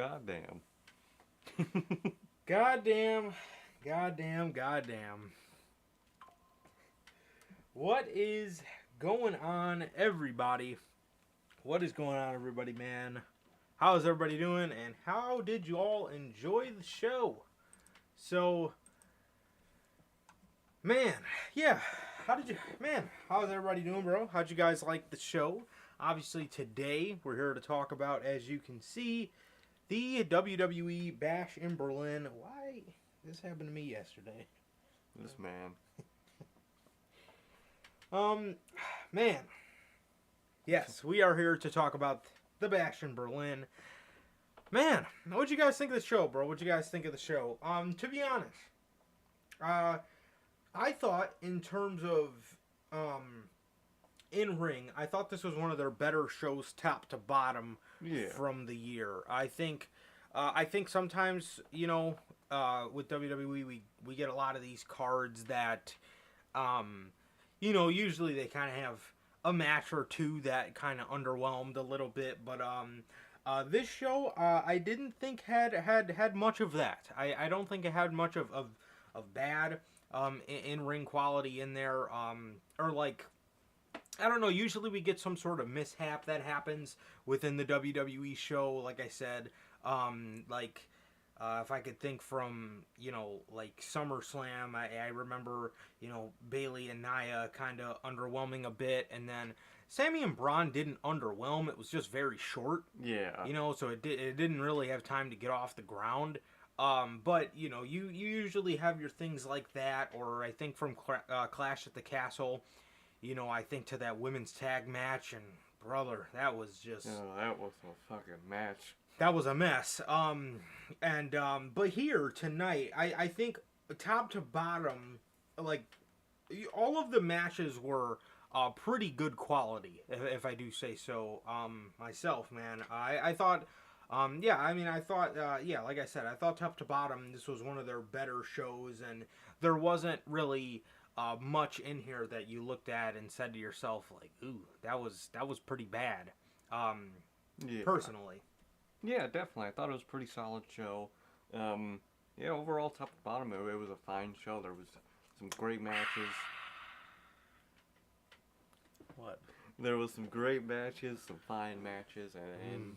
goddamn. Goddamn, goddamn. What is going on, everybody? What is going on, everybody, man? How's everybody doing, and how did you all enjoy the show? So, man, yeah, how's everybody doing, bro? How'd you guys like the show? Obviously, today, we're here to talk about, as you can see, the WWE Bash in Berlin. Why? This happened to me yesterday. This man. Man. Yes, we are here to talk about the Bash in Berlin. Man, what'd you guys think of the show, bro? What'd you guys think of the show? To be honest, I thought in terms of, in-ring, I thought this was one of their better shows top to bottom from the year. I think sometimes, with WWE, we get a lot of these cards that, usually they kind of have a match or two that kind of underwhelmed a little bit, but this show I didn't think had much of that. I don't think it had much of bad in-ring quality in there, or like, I don't know, usually we get some sort of mishap that happens within the WWE show, like I said, if I could think from, like SummerSlam, I remember, Bayley and Nia kind of underwhelming a bit, and then Sammy and Braun didn't underwhelm, it was just very short. Yeah. So it didn't really have time to get off the ground. But, you usually have your things like that, or I think from Clash at the Castle, I think to that women's tag match, and brother, that was just... Oh, that was a fucking match. That was a mess. But here, tonight, I think top to bottom, like, all of the matches were pretty good quality, if I do say so myself, man. I thought... like I said, I thought top to bottom, this was one of their better shows, and there wasn't really much in here that you looked at and said to yourself, like, ooh, that was pretty bad, personally. Yeah, definitely. I thought it was a pretty solid show. Overall, top to bottom, it was a fine show. There was some great matches. What? There was some great matches, some fine matches, and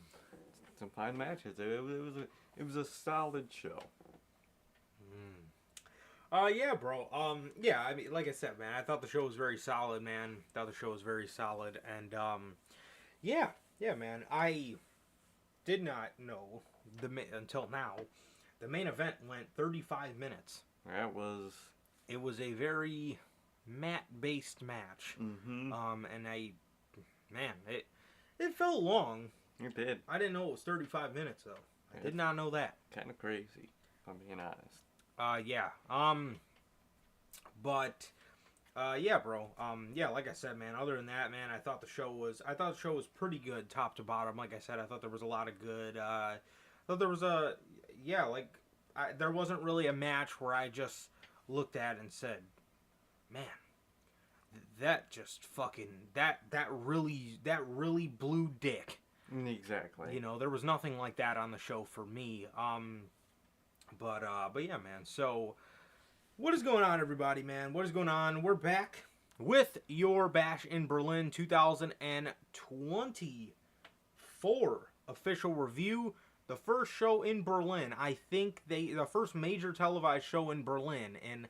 some fine matches. It was a solid show. Yeah, bro. I mean, like I said, man, I thought the show was very solid, man. And man, I did not know until now. The main event went 35 minutes. It was a very mat-based match. Mm-hmm. It felt long. It did. I didn't know it was 35 minutes though. I did not know that. Kind of crazy, if I'm being honest. Bro. Like I said, man, other than that, man, I thought the show was pretty good top to bottom. Like I said, I thought there was a lot of good, there wasn't really a match where I just looked at and said, man, that just fucking, that really blew dick. Exactly. There was nothing like that on the show for me. But yeah, man. So, what is going on, everybody, man? What is going on? We're back with your Bash in Berlin 2024 official review. The first show in Berlin. I think the first major televised show in Berlin, and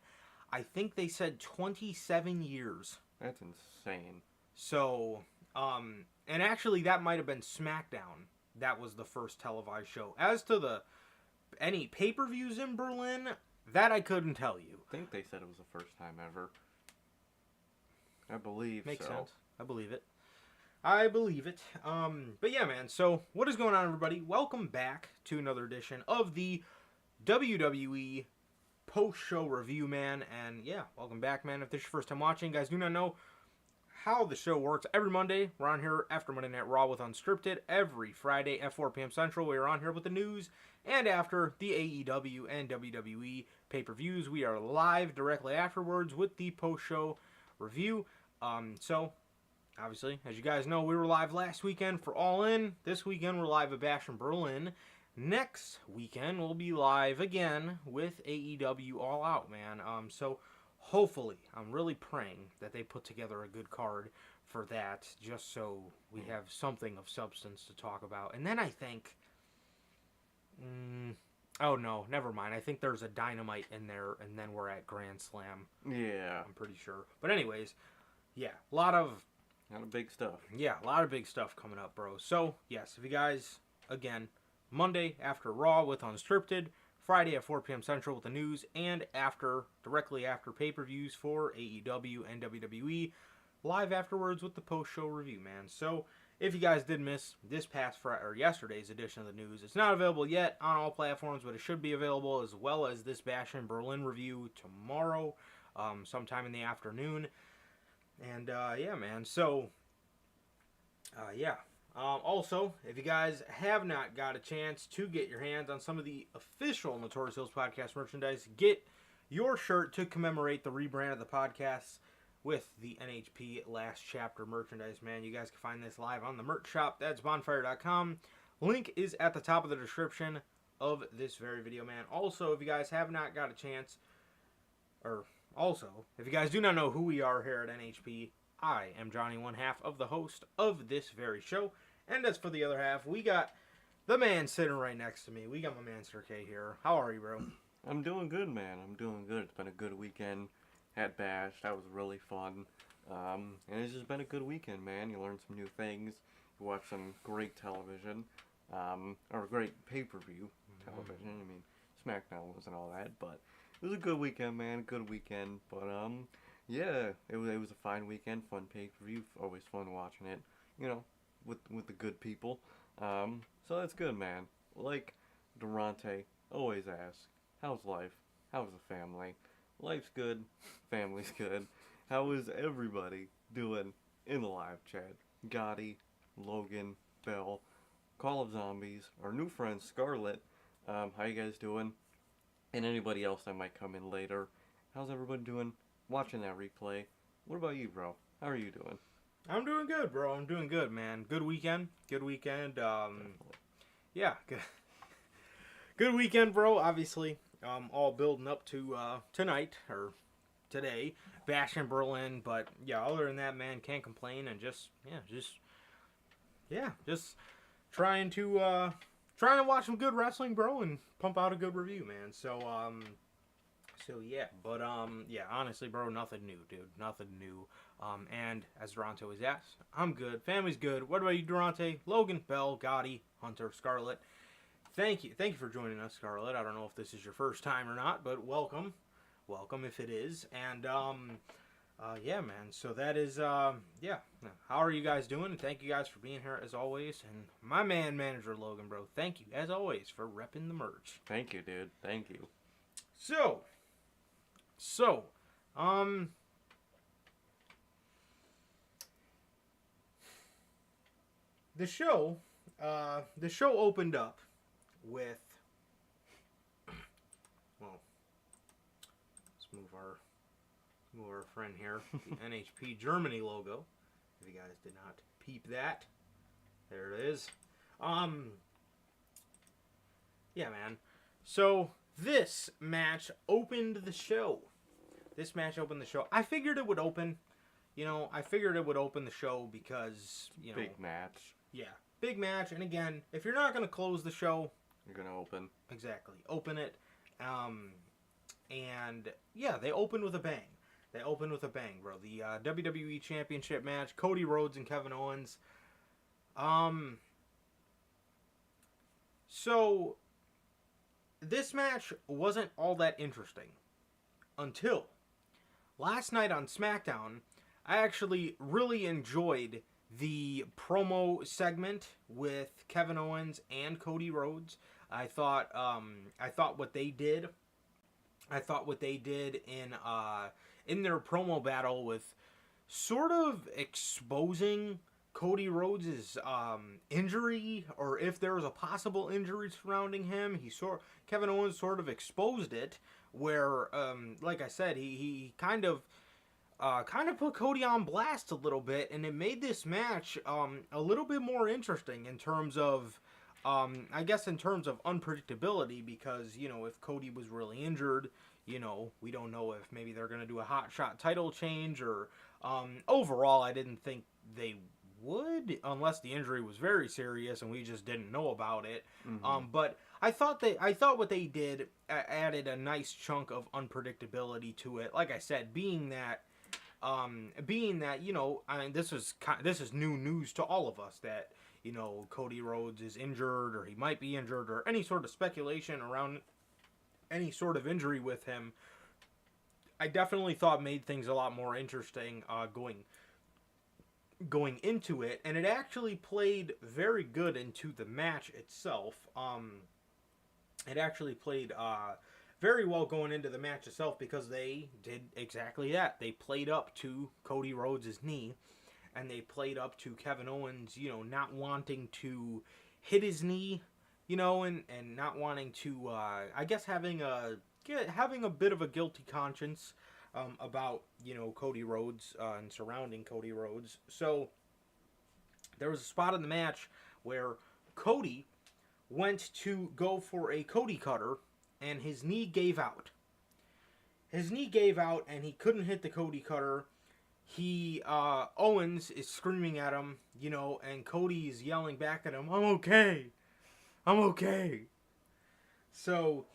I think they said 27 years. That's insane. So, and actually that might have been SmackDown. That was the first televised show. As to any pay-per-views in Berlin, that I couldn't tell you. I think they said it was the first time ever. I believe Makes so. sense. I believe it. But yeah, man. So, what is going on, everybody? Welcome back to another edition of the WWE post-show review, man. And yeah, welcome back, man. If this is your first time watching, guys, do not know how the show works. Every Monday, we're on here after Monday Night Raw with Unscripted. Every Friday at 4 p.m. Central, we are on here with the news. And after the AEW and WWE pay-per-views, we are live directly afterwards with the post-show review. So, obviously, as you guys know, we were live last weekend for All In. This weekend, we're live at Bash in Berlin. next weekend we'll be live again with AEW All Out, man. So hopefully, I'm really praying that they put together a good card for that, just so we have something of substance to talk about. And then I think, oh no, never mind. I think there's a Dynamite in there, and then we're at Grand Slam. Yeah. I'm pretty sure. But anyways, yeah, a lot of big stuff. Yeah, a lot of big stuff coming up, bro. So, yes, if you guys, again, Monday after Raw with Unscripted, Friday at 4 p.m. Central with the news, and directly after pay-per-views for AEW and WWE, live afterwards with the post-show review, man. So, if you guys did miss this past Friday, or yesterday's edition of the news, it's not available yet on all platforms, but it should be available, as well as this Bash in Berlin review tomorrow, sometime in the afternoon. And, yeah, man, so, yeah. Also, if you guys have not got a chance to get your hands on some of the official Notorious Hills Podcast merchandise, get your shirt to commemorate the rebrand of the podcast with the NHP Last Chapter merchandise, man. You guys can find this live on the merch shop. That's bonfire.com. Link is at the top of the description of this very video, man. Also, if you guys have not got a chance, if you guys do not know who we are here at NHP, I am Johnny, one half of the host of this very show. And as for the other half, we got the man sitting right next to me. We got my man Sir K here. How are you, bro? I'm doing good, man. I'm doing good. It's been a good weekend. Had Bash. That was really fun. And it's just been a good weekend, man. You learn some new things. You watch some great television. Or great pay-per-view television. I mean, SmackDown wasn't all that, but it was a good weekend, man. Good weekend. But, yeah, it was a fine weekend. Fun pay-per-view. Always fun watching it, you know, with the good people. So that's good, man. Like Durante always asks, how's life? How's the family? Life's good. Family's good. How is everybody doing in the live chat? Gotti, Logan, Bell, Call of Zombies, our new friend Scarlett. How you guys doing? And anybody else that might come in later. How's everybody doing? Watching that replay. What about you, bro? How are you doing? I'm doing good, bro. I'm doing good, man. Good weekend. Yeah, good. Good weekend, bro. Obviously, all building up to tonight or today, Bash in Berlin. But yeah, other than that, man, can't complain. And just trying to watch some good wrestling, bro, and pump out a good review, man. So yeah, but yeah, honestly, bro, nothing new, dude, nothing new. And as Durante always asks, I'm good, family's good. What about you, Durante? Logan, Bell, Gotti, Hunter, Scarlett. Thank you for joining us, Scarlett. I don't know if this is your first time or not, but welcome if it is. And yeah, man. So that is yeah. How are you guys doing? And thank you guys for being here as always. And my manager Logan, bro, thank you as always for repping the merch. Thank you, dude. Thank you. So, the show opened up with, well, let's move our friend here, the NHP Germany logo. If you guys did not peep that, there it is. Yeah, man. So this match opened the show. I figured it would open. The show because, Big match. Yeah, big match. And again, if you're not going to close the show, you're going to open. Exactly. Open it. And yeah, they opened with a bang. Bro. The WWE Championship match, Cody Rhodes and Kevin Owens. So this match wasn't all that interesting until last night on SmackDown. I actually really enjoyed the promo segment with Kevin Owens and Cody Rhodes. I thought what they did in their promo battle with sort of exposing Cody Rhodes' injury, or if there was a possible injury surrounding him, Kevin Owens sort of exposed it, where like I said, he kind of put Cody on blast a little bit, and it made this match a little bit more interesting in terms of I guess in terms of unpredictability, because, if Cody was really injured, we don't know if maybe they're going to do a hot shot title change or overall, I didn't think they would, unless the injury was very serious and we just didn't know about it. Mm-hmm. But I thought what they did added a nice chunk of unpredictability to it. Like I said, being that I mean, this is new news to all of us that Cody Rhodes is injured or he might be injured or any sort of speculation around any sort of injury with him. I definitely thought made things a lot more interesting going into it, and it actually played very good into the match itself. It actually played very well going into the match itself because they did exactly that. They played up to Cody Rhodes' knee, and they played up to Kevin Owens, not wanting to hit his knee, and not wanting to, I guess, having a bit of a guilty conscience about, Cody Rhodes and surrounding Cody Rhodes. So there was a spot in the match where Cody went to go for a Cody cutter, and his knee gave out. His knee gave out, and he couldn't hit the Cody cutter. Owens is screaming at him, and Cody is yelling back at him, "I'm okay. I'm okay." So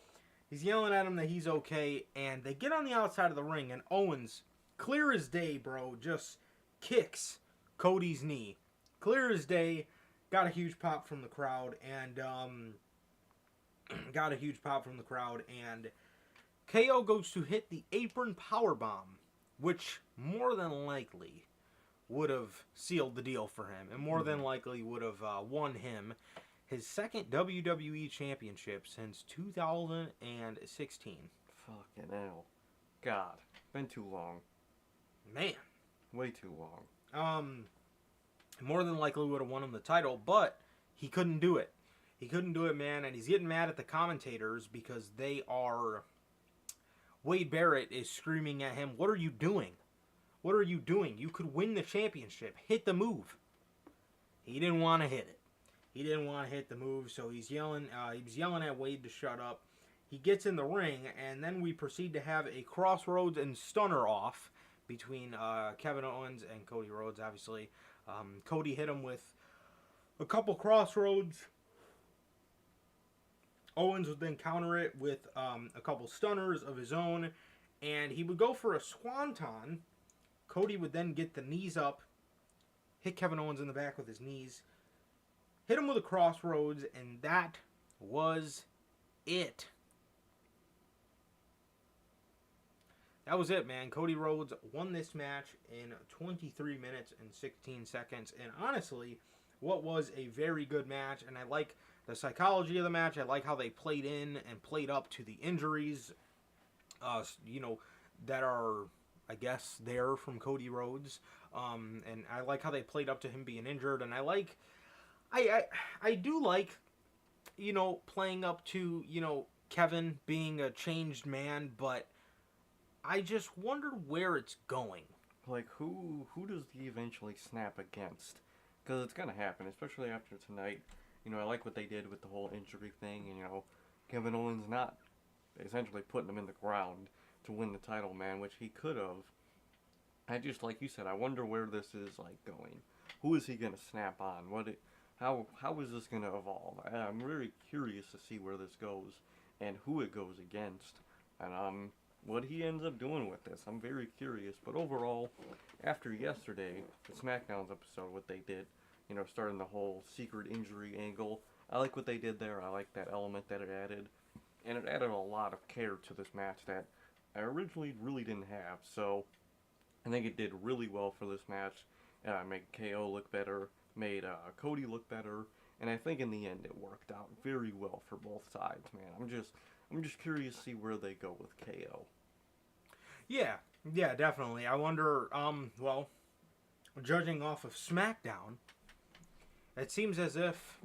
he's yelling at him that he's okay, and they get on the outside of the ring, and Owens, clear as day, bro, just kicks Cody's knee. Clear as day, got a huge pop from the crowd, and KO goes to hit the apron powerbomb, which more than likely would have sealed the deal for him, and more than likely would have won him his second WWE Championship since 2016. Fucking hell. God. Been too long. Man. Way too long. More than likely would have won him the title, but he couldn't do it. He couldn't do it, man, and he's getting mad at the commentators because they are... Wade Barrett is screaming at him, "What are you doing? What are you doing? You could win the championship. Hit the move." He didn't want to hit it. He didn't want to hit the move, so he's yelling. He was yelling at Wade to shut up. He gets in the ring, and then we proceed to have a crossroads and stunner off between Kevin Owens and Cody Rhodes, obviously. Cody hit him with a couple crossroads. Owens would then counter it with a couple stunners of his own, and he would go for a swanton. Cody would then get the knees up, hit Kevin Owens in the back with his knees, hit him with a crossroads, and that was it. That was it, man. Cody Rhodes won this match in 23 minutes and 16 seconds, and honestly, what was a very good match, and I like the psychology of the match. I like how they played in and played up to the injuries, that are, I guess, there from Cody Rhodes. And I like how they played up to him being injured. And I do like, playing up to, Kevin being a changed man, but I just wonder where it's going. Like, who does he eventually snap against? Because it's gonna happen, especially after tonight. I like what they did with the whole injury thing, and, Kevin Owens not essentially putting him in the ground to win the title, man, which he could have. I just, like you said, I wonder where this is, going. Who is he going to snap on? How is this going to evolve? I'm very curious to see where this goes and who it goes against and what he ends up doing with this. I'm very curious, but overall, after yesterday, the SmackDown's episode, what they did, starting the whole secret injury angle. I like what they did there. I like that element that it added. And it added a lot of care to this match that I originally really didn't have. So, I think it did really well for this match. Made KO look better. Made Cody look better. And I think in the end it worked out very well for both sides, man. I'm just curious to see where they go with KO. Yeah, definitely. I wonder, judging off of SmackDown, it seems as if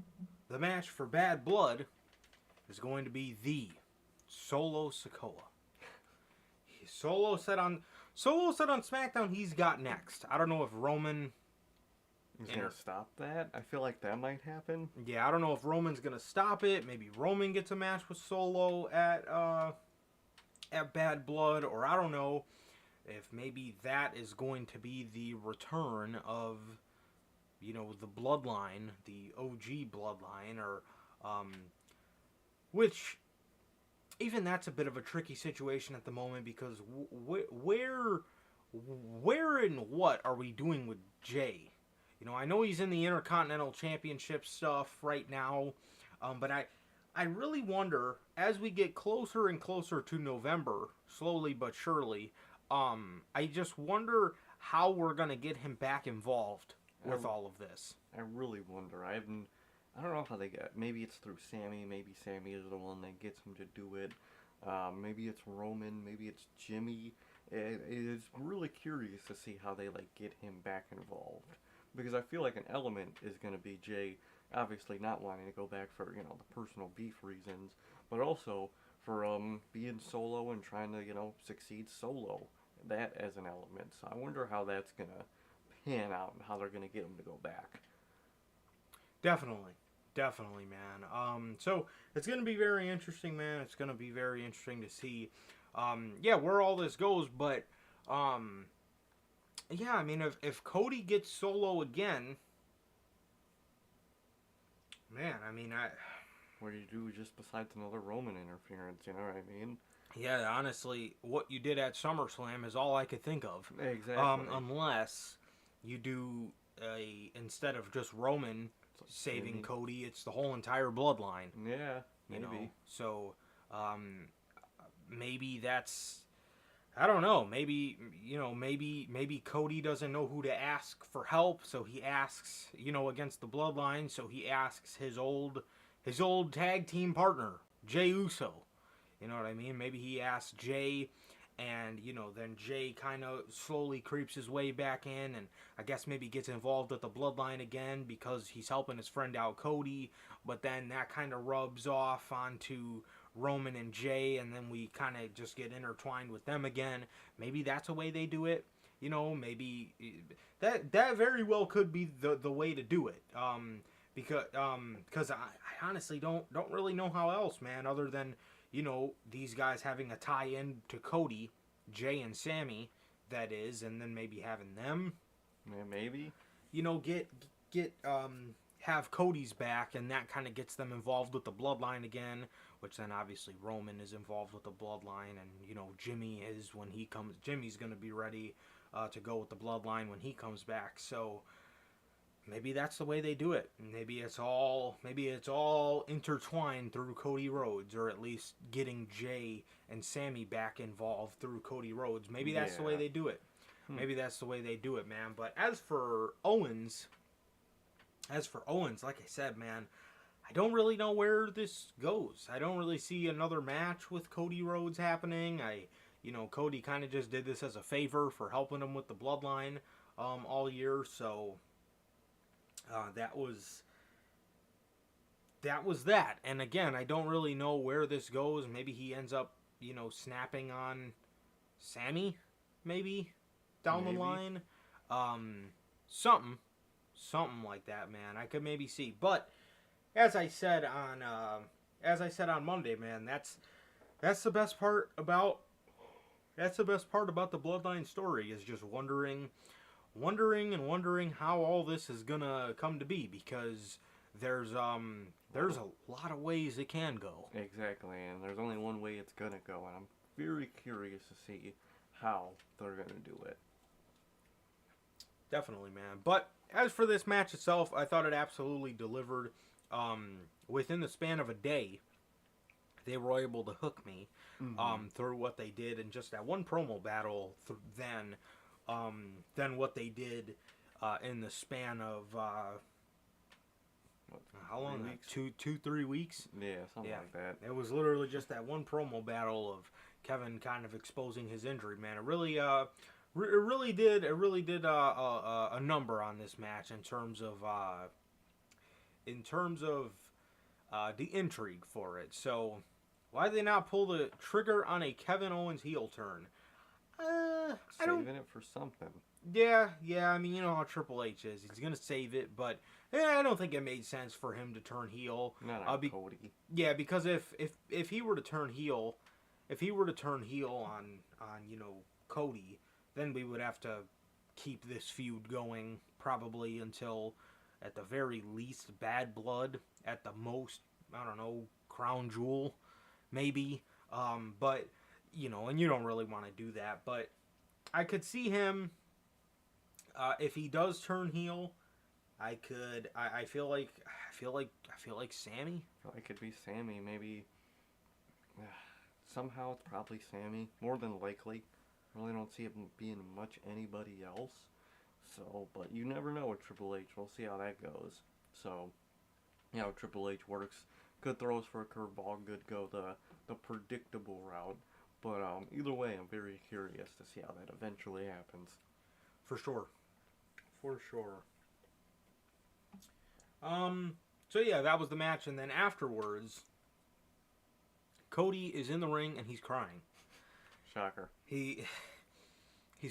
the match for Bad Blood is going to be the Solo Sikoa. Solo said on SmackDown he's got next. I don't know if Roman He's gonna stop that? I feel like that might happen. Yeah, I don't know if Roman's gonna stop it. Maybe Roman gets a match with Solo at Bad Blood, or I don't know if maybe that is going to be the return of, the bloodline, the OG bloodline, or which even that's a bit of a tricky situation at the moment because where and what are we doing with Jay? I know he's in the Intercontinental Championship stuff right now, but I really wonder, as we get closer and closer to November, slowly but surely, I just wonder how we're going to get him back involved with all of this. I really wonder. I don't know how they get. Maybe it's through Sammy. Maybe Sammy is the one that gets him to do it. Maybe it's Roman. Maybe it's Jimmy. It is really curious to see how they get him back involved, because I feel like an element is going to be Jay obviously not wanting to go back for the personal beef reasons, but also for being solo and trying to succeed solo. That as an element. So I wonder how that's gonna pan out and how they're gonna get him to go back. Definitely, man. So it's gonna be very interesting, man. It's gonna be very interesting to see, where all this goes. But, yeah, I mean, if Cody gets solo again, man, I mean, what do you do just besides another Roman interference? You know what I mean? Yeah, honestly, what you did at SummerSlam is all I could think of. Exactly. Unless you do instead of just Roman saving Cody, it's the whole entire bloodline. Yeah, maybe. So, maybe that's, I don't know. Maybe maybe Cody doesn't know who to ask for help, so he asks, against the bloodline, so he asks his old tag team partner, Jey Uso. You know what I mean? Maybe he asks Jay, and, then Jay kind of slowly creeps his way back in, and I guess maybe gets involved with the bloodline again because he's helping his friend out, Cody, but then that kind of rubs off onto Roman and Jay, and then we kind of just get intertwined with them again. Maybe that's a way they do it. Maybe that very well could be the way to do it. Because I honestly don't really know how else, man, other than these guys having a tie-in to Cody, Jay and Sammy, that is, and then maybe having them, yeah, maybe, have Cody's back, and that kind of gets them involved with the bloodline again, which then obviously Roman is involved with the bloodline, and Jimmy is when he comes. Jimmy's gonna be ready to go with the bloodline when he comes back. So maybe that's the way they do it. Maybe it's all intertwined through Cody Rhodes, or at least getting Jay and Sammy back involved through Cody Rhodes. Maybe that's the way they do it. Maybe that's the way they do it, man. But as for Owens, like I said, man, I don't really know where this goes. I don't really see another match with Cody Rhodes happening. Cody kind of just did this as a favor for helping him with the bloodline all year, so that was that. And again, I don't really know where this goes. Maybe he ends up, snapping on Sammy, maybe down the line. Something like that, man. I could maybe see. But as I said on Monday, man, that's the best part about the bloodline story, is just wondering how all this is gonna come to be, because there's a lot of ways it can go. Exactly, and there's only one way it's gonna go, and I'm very curious to see how they're gonna do it. Definitely, man. But as for this match itself, I thought it absolutely delivered. Within the span of a day, they were able to hook me through what they did in just that one promo battle. Than what they did in the span of how long? 3 weeks. Yeah, something like that. It was literally just that one promo battle of Kevin kind of exposing his injury. Man, it really did a number on this match in terms of the intrigue for it. So why did they not pull the trigger on a Kevin Owens heel turn? Saving it for something. Yeah. I mean, you know how Triple H is. He's gonna save it, but I don't think it made sense for him to turn heel. Not on Cody. Yeah, because if he were to turn heel, on Cody, then we would have to keep this feud going probably until, at the very least, Bad Blood. At the most, I don't know, Crown Jewel, maybe. But and you don't really want to do that. But I could see him, if he does turn heel. I feel like Sammy. I feel like it could be Sammy. Maybe somehow it's probably Sammy. More than likely. I really don't see it being much anybody else. So, but you never know with Triple H. We'll see how that goes. So, Triple H works. Good throws for a curveball. Good go the predictable route. But either way, I'm very curious to see how that eventually happens. For sure. So yeah, that was the match, and then afterwards, Cody is in the ring and he's crying. Shocker. He's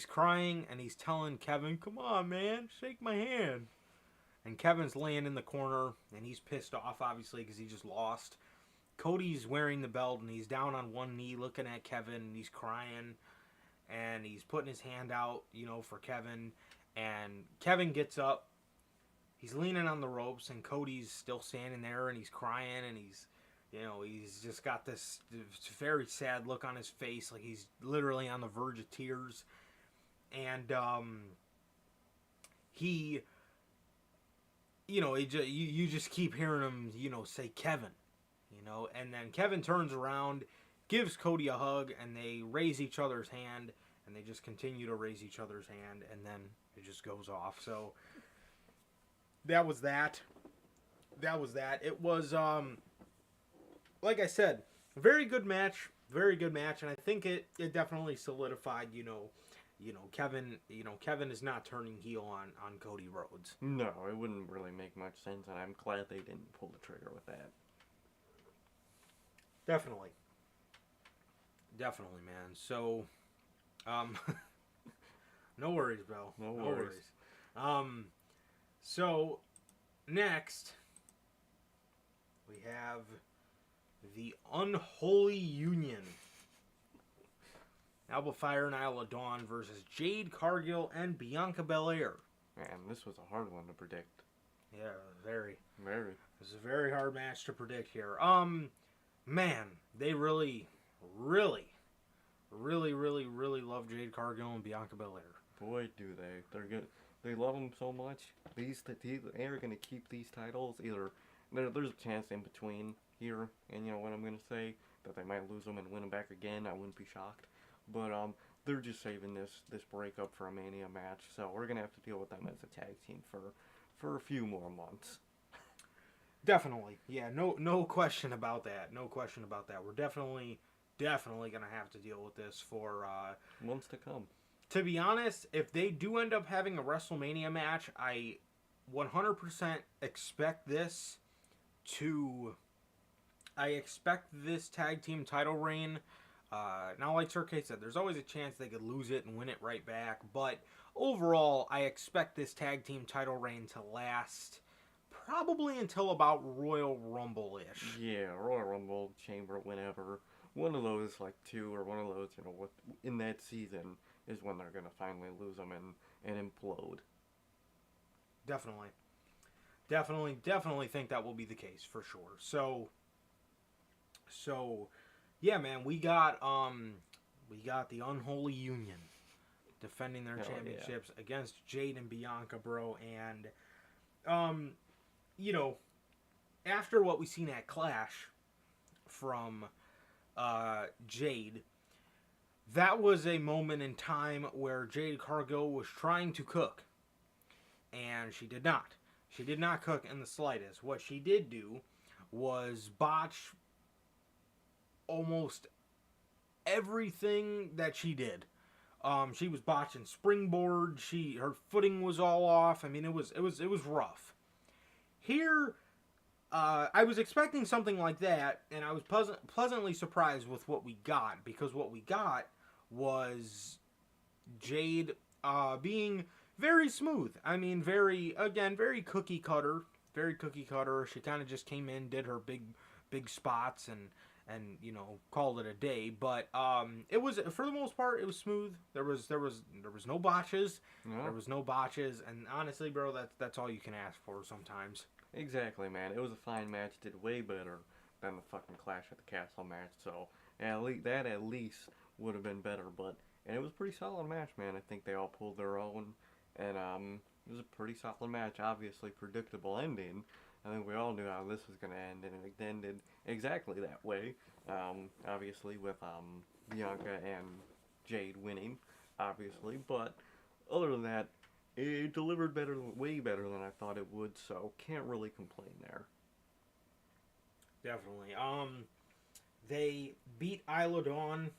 crying and he's telling Kevin, "Come on, man, shake my hand." And Kevin's laying in the corner and he's pissed off, obviously, because he just lost. Cody's wearing the belt and he's down on one knee looking at Kevin and he's crying and he's putting his hand out, for Kevin. And Kevin gets up. He's leaning on the ropes, and Cody's still standing there, and he's crying, and he's just got this very sad look on his face, like he's literally on the verge of tears. And you just keep hearing him, say Kevin, and then Kevin turns around, gives Cody a hug, and they raise each other's hand, and they just continue to raise each other's hand, and then it just goes off. So that was that. It was, like I said, a very good match, and I think it definitely solidified, Kevin is not turning heel on Cody Rhodes. No, it wouldn't really make much sense, and I'm glad they didn't pull the trigger with that. Definitely, man. So, no worries, Bill. No worries. So, next, we have the Unholy Union. Alba Fire and Isla Dawn versus Jade Cargill and Bianca Belair. Man, this was a hard one to predict. Yeah, very. Very. This is a very hard match to predict here. Man, they really love Jade Cargill and Bianca Belair. Boy, do they. They're good. They love them so much. They are going to keep these titles. Either there's a chance in between here, and what I'm going to say, that they might lose them and win them back again. I wouldn't be shocked. But they're just saving this breakup for a Mania match. So we're going to have to deal with them as a tag team for a few more months. Definitely. Yeah, no question about that. We're definitely going to have to deal with this for months to come. To be honest, if they do end up having a WrestleMania match, I 100% expect this tag team title reign. Now, like Sir Kate said, there's always a chance they could lose it and win it right back. But overall, I expect this tag team title reign to last probably until about Royal Rumble-ish. Yeah, Royal Rumble, Chamber, whenever. One of those, like two, or one of those, in that season is when they're going to finally lose them and implode. Definitely think that will be the case, for sure. So yeah, man, we got the Unholy Union defending their championships against Jade and Bianca, bro. And after what we seen at Clash from Jade, that was a moment in time where Jade Cargill was trying to cook, and she did not. She did not cook in the slightest. What she did do was botch almost everything that she did. She was botching springboard. Her footing was all off. I mean, it was rough. Here, I was expecting something like that, and I was pleasantly surprised with what we got, because what we got was Jade being very smooth. I mean, very cookie cutter. Very cookie cutter. She kind of just came in, did her big spots, and called it a day. But it was, for the most part, it was smooth. There was no botches. No. There was no botches, and honestly, bro, that's all you can ask for sometimes. Exactly, man. It was a fine match. Did way better than the fucking Clash at the Castle match. So at least would have been better. And it was a pretty solid match, man. I think they all pulled their own, and it was a pretty solid match. Obviously, predictable ending. I think we all knew how this was gonna end, and it ended exactly that way. Obviously, with Bianca and Jade winning, obviously. But other than that, it delivered way better than I thought it would. So can't really complain there. Definitely. They beat Isla Dawn.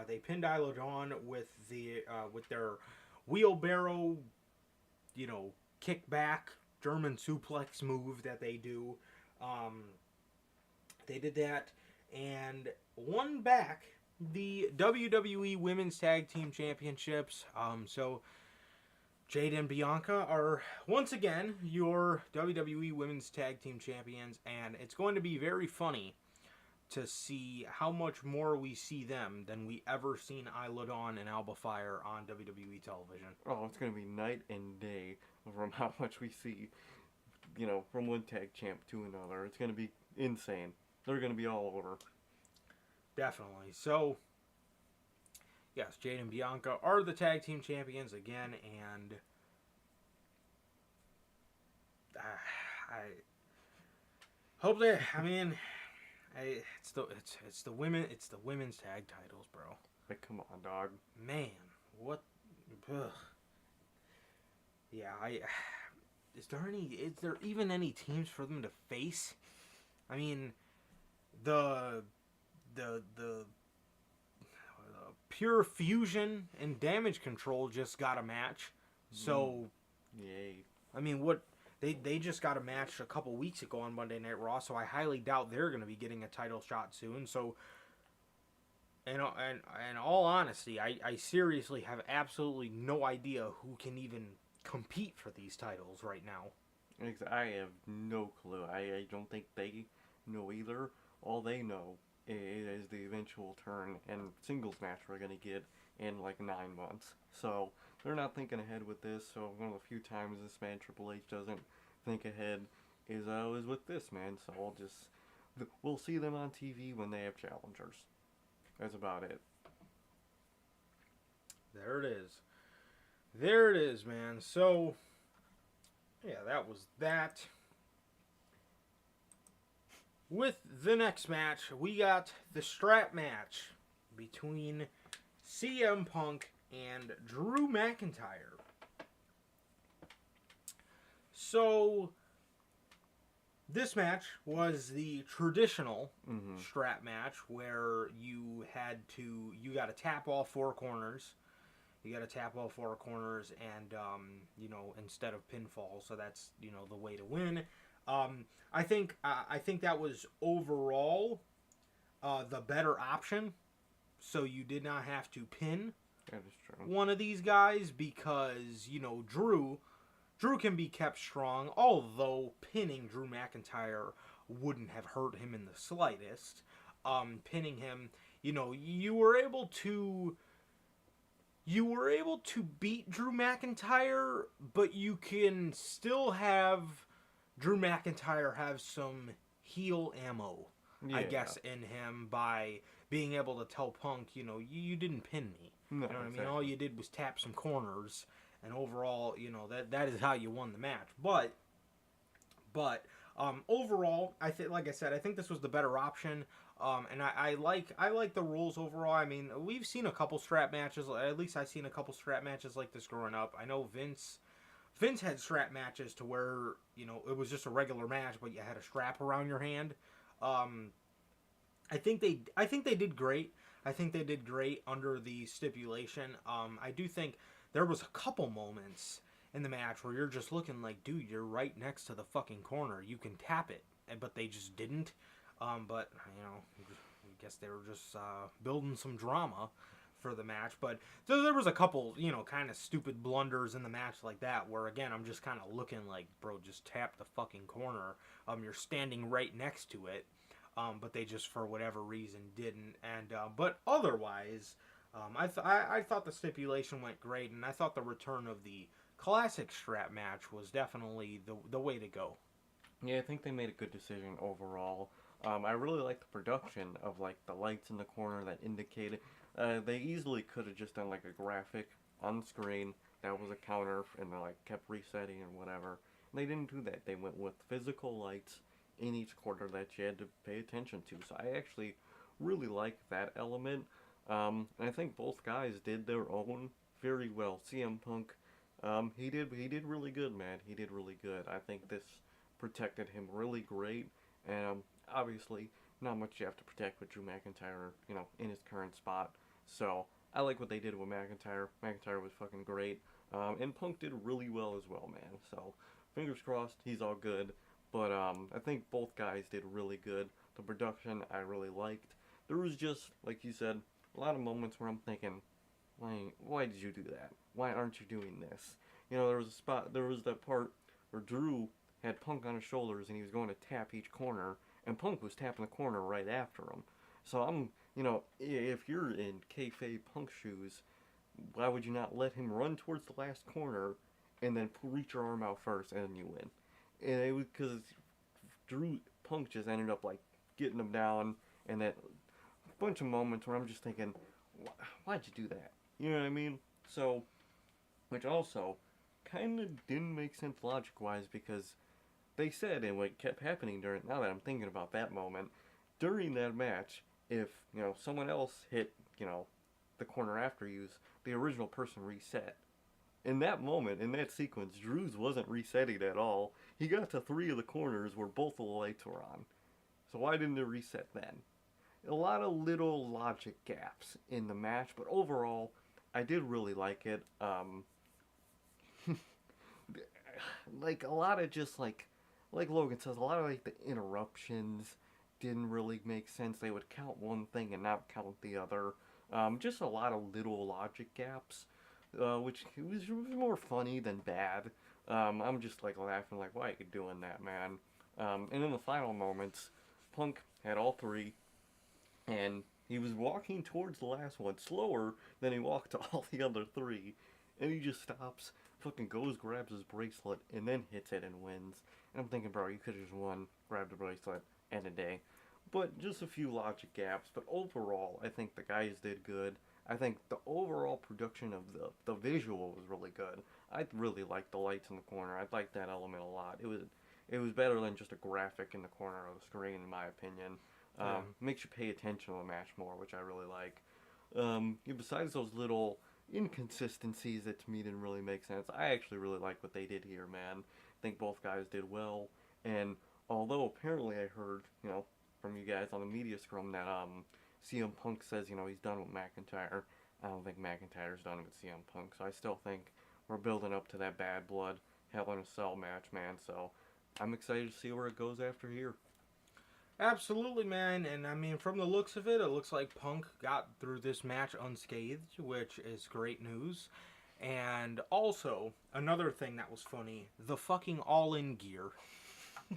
They pinned Isla Dawn with their wheelbarrow, kickback German suplex move that they do. They did that and won back the WWE Women's Tag Team Championships. So Jade and Bianca are once again your WWE Women's Tag Team Champions, and it's going to be very funny to see how much more we see them than we ever seen Isla Dawn and Alba Fire on WWE television. Oh, it's going to be night and day from how much we see, from one tag champ to another. It's going to be insane. They're going to be all over. Definitely. So, yes, Jade and Bianca are the tag team champions again, and I hope they. I mean, it's the women's tag titles, bro. Like, come on, dog. Man, what? Ugh. Yeah, is there even any teams for them to face? I mean, the Pure Fusion and Damage Control just got a match. So, yay. I mean, they just got a match a couple weeks ago on Monday Night Raw, so I highly doubt they're going to be getting a title shot soon. So, in all honesty, I seriously have absolutely no idea who can even compete for these titles right now. I have no clue. I don't think they know either. All they know is the eventual turn and singles match we're going to get in like 9 months. So they're not thinking ahead with this. So one of the few times this man Triple H doesn't think ahead is with this, man. So we'll see them on TV when they have challengers. That's about it. There it is, man. So yeah, that was that. With the next match, we got the strap match between CM Punk and Drew McIntyre. So, this match was the traditional strap match where you got to tap all four corners. You got to tap all four corners and, instead of pinfall. So that's, the way to win. I think that was overall the better option. So you did not have to pin That is true. one of these guys because, Drew can be kept strong, although pinning Drew McIntyre wouldn't have hurt him in the slightest. Pinning him, you were able to beat Drew McIntyre, but you can still have Drew McIntyre have some heel ammo, I guess, in him by being able to tell Punk, you didn't pin me. No, you know what exactly. I mean? All you did was tap some corners, and overall, that is how you won the match. But overall, I think this was the better option. And I like the rules overall. I mean, we've seen a couple strap matches. At least I've seen a couple strap matches like this growing up. I know Vince had strap matches to where, it was just a regular match, but you had a strap around your hand. I think they did great. I think they did great under the stipulation. I do think there was a couple moments in the match where you're just looking like, dude, you're right next to the fucking corner. You can tap it, but they just didn't. But I guess they were just building some drama for the match. But so there was a couple, kind of stupid blunders in the match like that where, again, I'm just kind of looking like, bro, just tap the fucking corner. You're standing right next to it. But they just, for whatever reason, didn't. And but otherwise, I thought the stipulation went great, and I thought the return of the classic strap match was definitely the way to go. Yeah, I think they made a good decision overall. I really like the production of like the lights in the corner that indicated. They easily could have just done like a graphic on the screen that was a counter, and they like kept resetting and whatever. And they didn't do that. They went with physical lights in each quarter that you had to pay attention to. So I actually really like that element. And I think both guys did their own very well. CM Punk, he did really good, man. He did really good. I think this protected him really great. And obviously, not much you have to protect with Drew McIntyre, in his current spot. So I like what they did with McIntyre. McIntyre was fucking great. And Punk did really well as well, man. So fingers crossed, he's all good. But I think both guys did really good. The production I really liked. There was just, like you said, a lot of moments where I'm thinking, why did you do that? Why aren't you doing this? There was that part where Drew had Punk on his shoulders and he was going to tap each corner, and Punk was tapping the corner right after him. So if you're in kayfabe Punk shoes, why would you not let him run towards the last corner and then reach your arm out first and then you win? And it was because Punk just ended up like getting him down, and that bunch of moments where I'm just thinking, why'd you do that? You know what I mean? So, which also kind of didn't make sense logic-wise, because they said, and what kept happening now that I'm thinking about that moment, during that match, if, someone else hit, the corner after you, the original person reset. In that moment, in that sequence, Drew's wasn't resetting at all. He got to 3 of the corners where both of the lights were on. So why didn't it reset then? A lot of little logic gaps in the match, but overall, I did really like it. Like a lot of just like Logan says, a lot of like the interruptions didn't really make sense. They would count one thing and not count the other. Just a lot of little logic gaps. Which was more funny than bad. I'm just like laughing like, why are you doing that, man? And in the final moments, Punk had all 3, and he was walking towards the last one slower than he walked to all the other 3, and he just stops, fucking goes, grabs his bracelet, and then hits it and wins. And I'm thinking, bro, you could have just won, grabbed the bracelet, and a day. But just a few logic gaps. But overall, I think the guys did good. I think the overall production of the visual was really good. I really liked the lights in the corner. I liked that element a lot. It was better than just a graphic in the corner of the screen, in my opinion. Makes you pay attention to the match more, which I really like. Besides those little inconsistencies that to me didn't really make sense, I actually really like what they did here, man. I think both guys did well. And although apparently I heard, from you guys on the media scrum that CM Punk says, he's done with McIntyre. I don't think McIntyre's done with CM Punk, so I still think we're building up to that Bad Blood Hell in a Cell match, man. So I'm excited to see where it goes after here. Absolutely, man. And I mean, from the looks of it, it looks like Punk got through this match unscathed, which is great news. And also, another thing that was funny, the fucking all-in gear.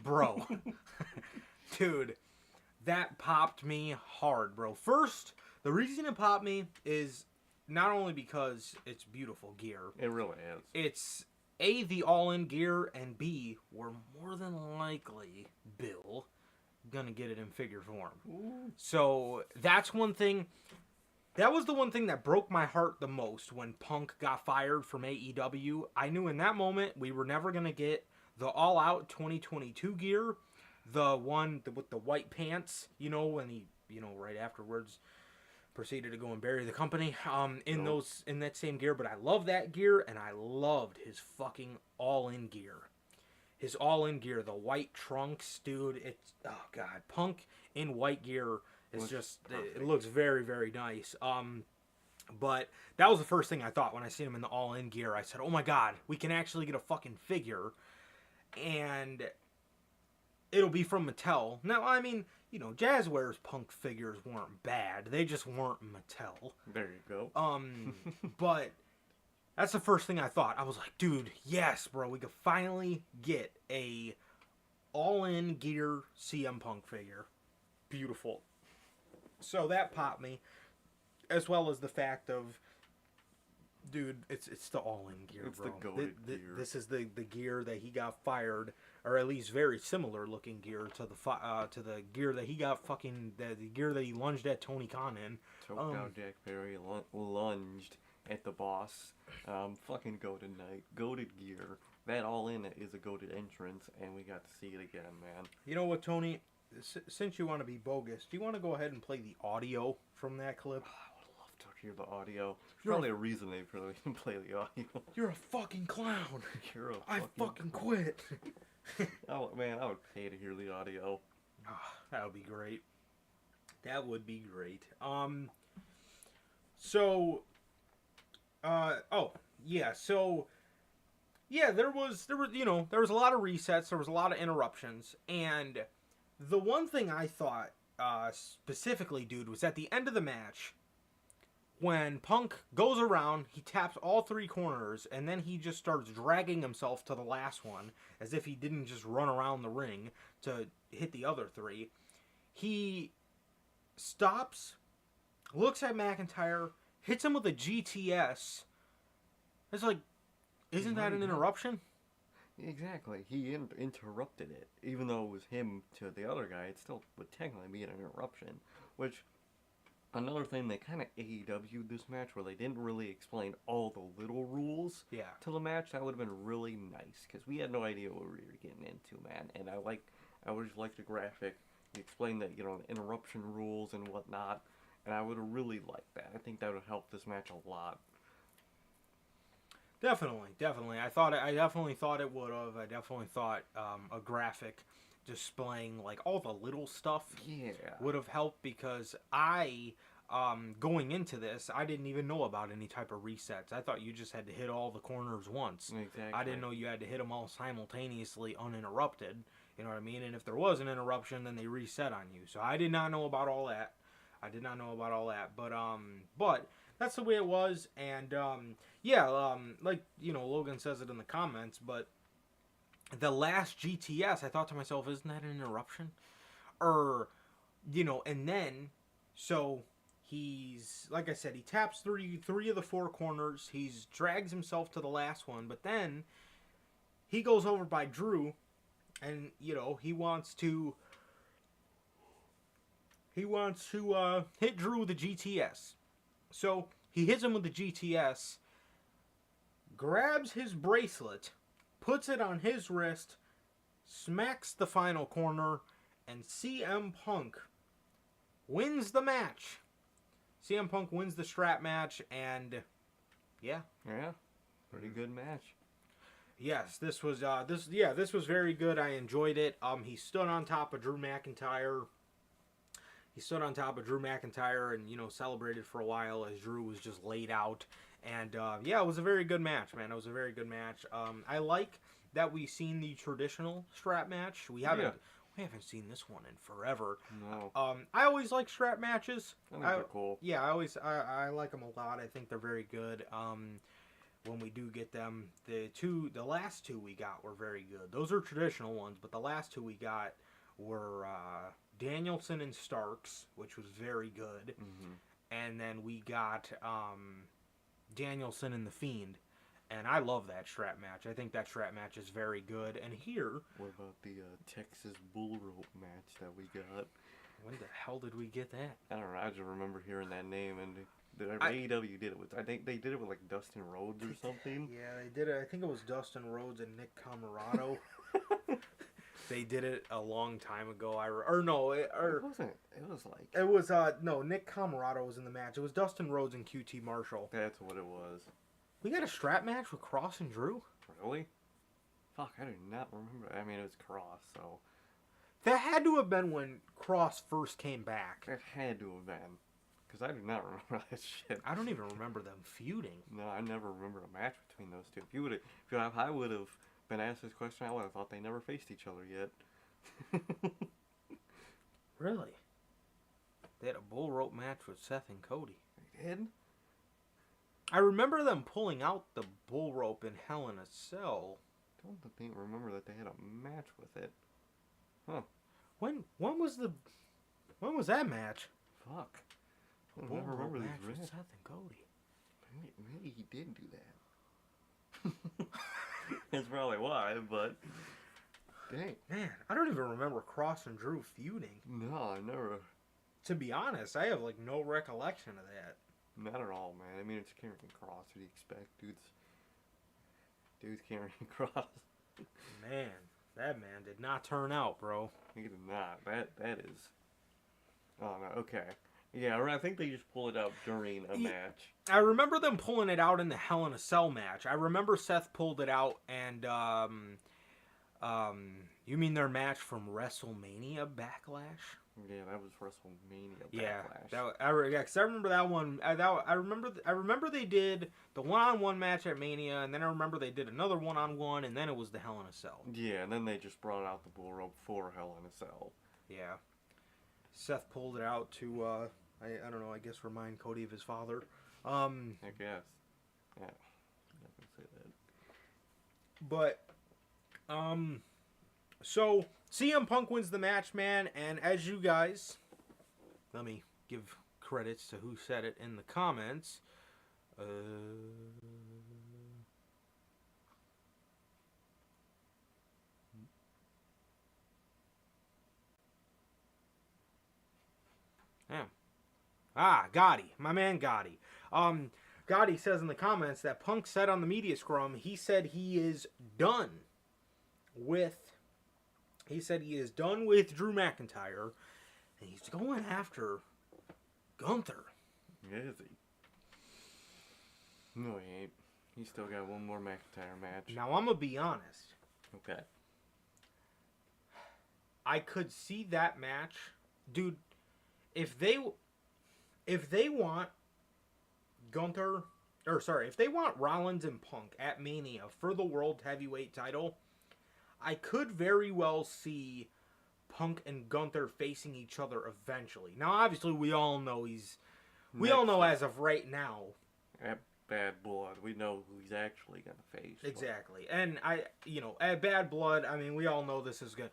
Bro. Dude, that popped me hard, bro. First, the reason it popped me is not only because it's beautiful gear. It really is. It's A, the all-in gear, and B, we're more than likely, Bill, gonna get it in figure form. Ooh. So that's one thing. That was the one thing that broke my heart the most when Punk got fired from AEW. I knew in that moment we were never gonna get the All Out 2022 gear, the one with the white pants, when he, right afterwards proceeded to go and bury the company, in that same gear. But I love that gear, and I loved his fucking all-in gear. His all-in gear, the white trunks, dude. It's, oh god, Punk in white gear is just perfect. It looks very, very nice. But that was the first thing I thought when I seen him in the all-in gear. I said, oh my god, we can actually get a fucking figure. And it'll be from Mattel. Now, I mean, you know, Jazzware's Punk figures weren't bad. They just weren't Mattel. There you go. But that's the first thing I thought. I was like, dude, yes, bro, we could finally get a all-in gear CM Punk figure. Beautiful. So that popped me, as well as the fact of, dude, it's the all-in gear, it's bro. the goated gear. This is the gear that he got fired, or at least very similar looking gear to the gear that he got the gear that he lunged at Tony Khan in. Choked out Jack Perry, lunged at the boss. Fucking goated night, goated gear. That all in it is a goated entrance, and we got to see it again, man. You know what, Tony? Since you want to be bogus, do you want to go ahead and play the audio from that clip? I would love to hear the audio. There's probably a reason they really didn't play the audio. You're a fucking clown. You're a I fucking quit. Oh man, I would pay to hear the audio. That would be great. That would be great. There was a lot of resets, there was a lot of interruptions, and the one thing I thought specifically, dude, was at the end of the match when Punk goes around, he taps all three corners, and then he just starts dragging himself to the last one as if he didn't just run around the ring to hit the other three. He stops, looks at McIntyre, hits him with a GTS. It's like, isn't that an interruption? Exactly. He interrupted it. Even though it was him to the other guy, it still would technically be an interruption. Which, another thing, they kind of AEW'd this match where they didn't really explain all the little rules to the match. That would have been really nice, because we had no idea what we were getting into, man. And I would just like the graphic. You explain that, the interruption rules and whatnot. And I would have really liked that. I think that would have helped this match a lot. Definitely. I definitely thought it would have. I definitely thought a graphic displaying like all the little stuff would have helped, because going into this, I didn't even know about any type of resets. I thought you just had to hit all the corners once. Exactly. I didn't know you had to hit them all simultaneously, uninterrupted. You know what I mean? And if there was an interruption, then they reset on you. So I did not know about all that. But that's the way it was. And Logan says it in the comments, but the last GTS, I thought to myself, isn't that an interruption? And then, so he's, like I said, he taps three of the four corners. He drags himself to the last one, but then he goes over by Drew, and, he wants to hit Drew with the GTS. So he hits him with the GTS, grabs his bracelet, puts it on his wrist, smacks the final corner, and CM Punk wins the match. CM Punk wins the strap match, and pretty good match. Yes, this was very good. I enjoyed it. He stood on top of Drew McIntyre. And, celebrated for a while as Drew was just laid out. And, it was a very good match, man. It was a very good match. I like that we've seen the traditional strap match. We haven't seen this one in forever. No. I always like strap matches. I think they're cool. Yeah, I like them a lot. I think they're very good. When we do get them, the last two we got were very good. Those are traditional ones, but the last two we got were Danielson and Starks, which was very good. Mm-hmm. And then we got Danielson and The Fiend. And I love that strap match. I think that strap match is very good. And here... What about the Texas Bull Rope match that we got? When the hell did we get that? I don't know. I just remember hearing that name, and AEW did it with... I think they did it with, like, Dustin Rhodes or something. Yeah, they did it. I think it was Dustin Rhodes and Nick Camarado. They did it a long time ago. It wasn't. It was like... It was, Nick Camarado was in the match. It was Dustin Rhodes and QT Marshall. That's what it was. We got a strap match with Cross and Drew? Really? Fuck, I do not remember. I mean, it was Cross, so... That had to have been when Cross first came back. It had to have been. Because I do not remember that shit. I don't even remember them feuding. No, I never remember a match between those two. If I would have been asked this question, I would have thought they never faced each other yet. Really? They had a bull rope match with Seth and Cody. They did? I remember them pulling out the bull rope in Hell in a Cell. Don't remember that they had a match with it. Huh. When was that match? Fuck. I Bull don't remember rope these match with matches. Seth and Cody. Maybe he did do that. That's probably why, but dang. Man, I don't even remember Cross and Drew feuding. No, I never. To be honest, I have like no recollection of that. Not at all, man. I mean, it's Karrion Kross. What do you expect? Dude's Karrion Kross. Man, that man did not turn out, bro. He did not. That is. Oh no. Okay. Yeah, I think they just pull it out during a match. I remember them pulling it out in the Hell in a Cell match. I remember Seth pulled it out, and you mean their match from WrestleMania Backlash? Yeah, that was WrestleMania Yeah, Backlash. because I remember that one. I remember they did the one-on-one match at Mania, and then I remember they did another one-on-one, and then it was the Hell in a Cell. Yeah, and then they just brought out the bull rope for Hell in a Cell. Yeah, Seth pulled it out to I don't know. I guess remind Cody of his father. I guess. Yeah, I can say that. But so CM Punk wins the match, man, and as you guys, let me give credits to who said it in the comments. Gotti, my man Gotti. Gotti says in the comments that Punk said on the media scrum, he said he is done with Drew McIntyre, and he's going after Gunther. Is he? No, he ain't. He's still got one more McIntyre match. Now I'm gonna be honest. Okay. I could see that match, dude. If they want Gunther, if they want Rollins and Punk at Mania for the World Heavyweight title, I could very well see Punk and Gunther facing each other eventually. Now, obviously, we all know as of right now. At Bad Blood, we know who he's actually gonna face. Exactly, and at Bad Blood, I mean, we all know this is gonna.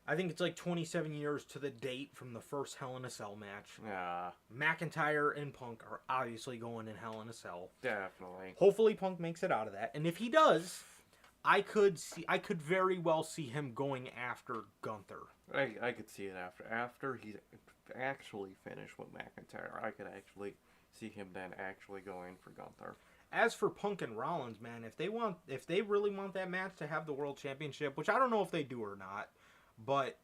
I think it's like 27 years to the date from the first Hell in a Cell match. Yeah. McIntyre and Punk are obviously going in Hell in a Cell. Definitely. Hopefully Punk makes it out of that. And if he does, I could very well see him going after Gunther. I could see it after he's actually finished with McIntyre. I could actually see him then actually going for Gunther. As for Punk and Rollins, man, if they really want that match to have the World Championship, which I don't know if they do or not, but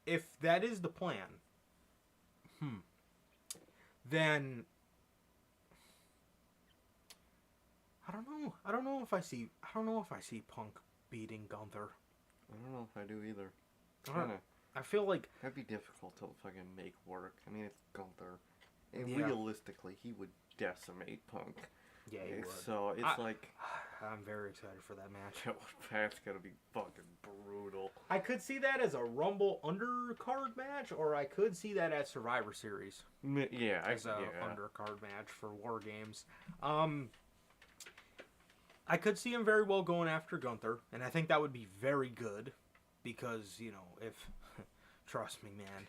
if that is the plan, then I don't know if I see Punk beating Gunther. I don't know if I do either. I feel like that'd be difficult to fucking make work. I mean, it's Gunther, and Yeah. realistically, he would decimate Punk. Yeah, he would. So it's like I'm very excited for that match. That's gonna be fucking brutal. I could see that as a Rumble undercard match, or I could see that at Survivor Series. Yeah, as a undercard match for War Games. I could see him very well going after Gunther, and I think that would be very good because if trust me, man,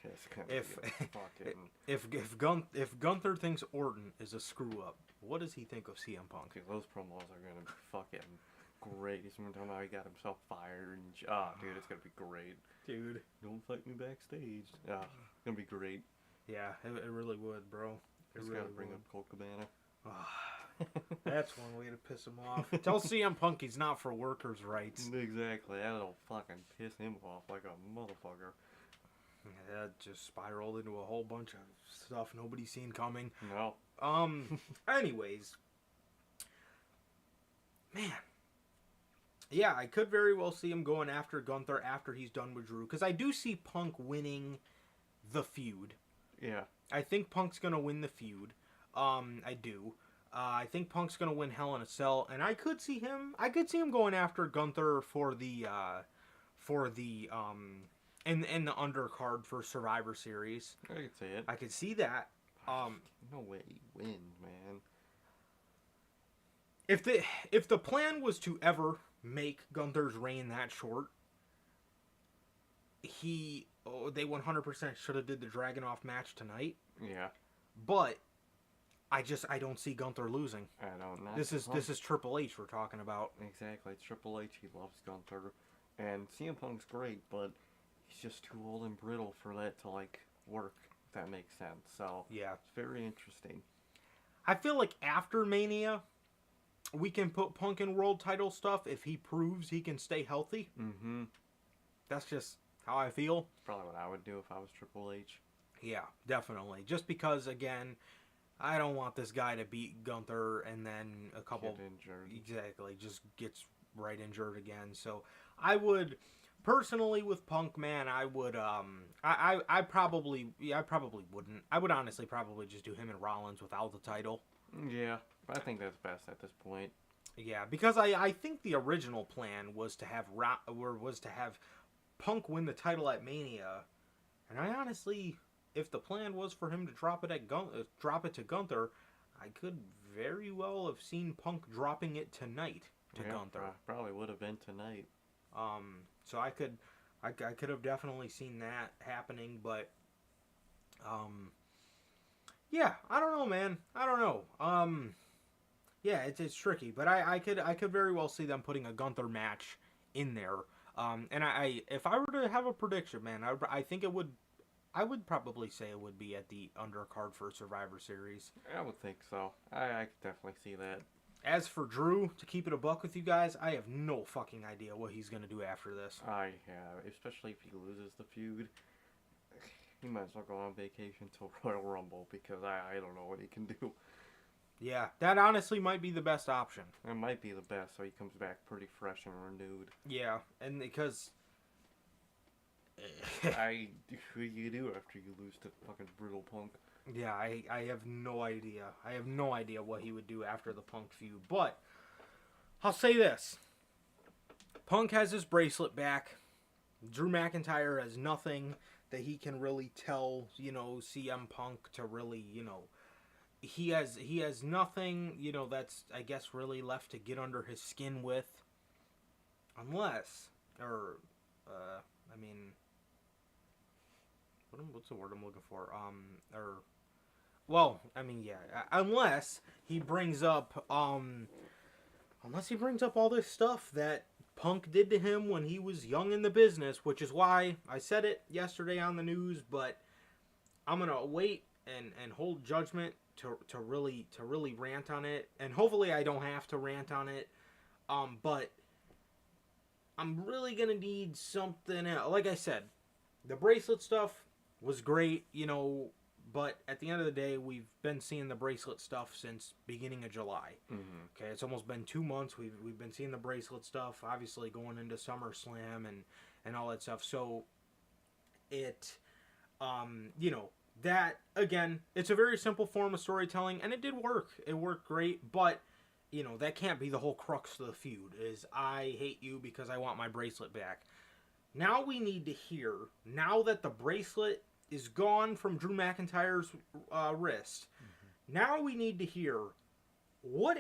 if Gunther thinks Orton is a screw up, what does he think of CM Punk? Dude, those promos are gonna be fucking great. He's talking about how he got himself fired, and dude, it's gonna be great. Dude, don't fight me backstage. It's gonna be great. Yeah, it really would, bro. Just gotta bring up Colt Cabana. That's one way to piss him off. Tell CM Punk he's not for workers' rights. Exactly. That'll fucking piss him off like a motherfucker. Yeah, that just spiraled into a whole bunch of stuff nobody's seen coming. No. Anyways. Man. Yeah, I could very well see him going after Gunther after he's done with Drew. Because I do see Punk winning the feud. Yeah. I think Punk's going to win the feud. I do. I think Punk's going to win Hell in a Cell. And I could see him going after Gunther for the for the in the undercard for Survivor Series. I could see it. I could see that. No way he wins, man. If the plan was to ever make Gunther's reign that short, they 100% should have did the Dragunov match tonight. Yeah. But I don't see Gunther losing. I don't know. This is Triple H we're talking about. Exactly. It's Triple H. He loves Gunther. And CM Punk's great, but he's just too old and brittle for that to, like, work, if that makes sense. So, yeah. It's very interesting. I feel like after Mania, we can put Punk in world title stuff if he proves he can stay healthy. Mm-hmm. That's just how I feel. Probably what I would do if I was Triple H. Yeah, definitely. Just because, again, I don't want this guy to beat Gunther and then a couple... Get injured. Exactly. Just gets right injured again. So, I would... Personally, with Punk, man, I would, I probably wouldn't. I would honestly probably just do him and Rollins without the title. Yeah, I think that's best at this point. Yeah, because I think the original plan was to have Punk win the title at Mania, and I honestly, if the plan was for him to drop it to Gunther, I could very well have seen Punk dropping it tonight to Gunther. Probably would have been tonight. So I could have definitely seen that happening, but yeah, I don't know, man. I don't know. Yeah, it's tricky, but I could very well see them putting a Gunther match in there. And if I were to have a prediction, man, I think I would probably say it would be at the undercard for Survivor Series. I would think so. I could definitely see that. As for Drew, to keep it a buck with you guys, I have no fucking idea what he's going to do after this. I have, especially if he loses the feud. He might as well go on vacation till Royal Rumble, because I don't know what he can do. Yeah, that honestly might be the best option. It might be the best, so he comes back pretty fresh and renewed. Yeah, and because... What do you do after you lose to fucking brutal Punk? Yeah, I have no idea. I have no idea what he would do after the Punk feud. But I'll say this. Punk has his bracelet back. Drew McIntyre has nothing that he can really tell, CM Punk to really, he has nothing, that's, I guess, really left to get under his skin with. Unless, what's the word I'm looking for? Unless he brings up all this stuff that Punk did to him when he was young in the business, which is why I said it yesterday on the news, but I'm gonna wait and hold judgment to really rant on it, and hopefully I don't have to rant on it, but I'm really gonna need something else. Like I said, the bracelet stuff was great, but at the end of the day, we've been seeing the bracelet stuff since beginning of July. Mm-hmm. Okay, it's almost been 2 months. We've been seeing the bracelet stuff, obviously going into SummerSlam and all that stuff. So it, that again, it's a very simple form of storytelling, and it did work. It worked great, but that can't be the whole crux of the feud. Is I hate you because I want my bracelet back. Now we need to hear, now that the bracelet is gone from Drew McIntyre's wrist, now we need to hear why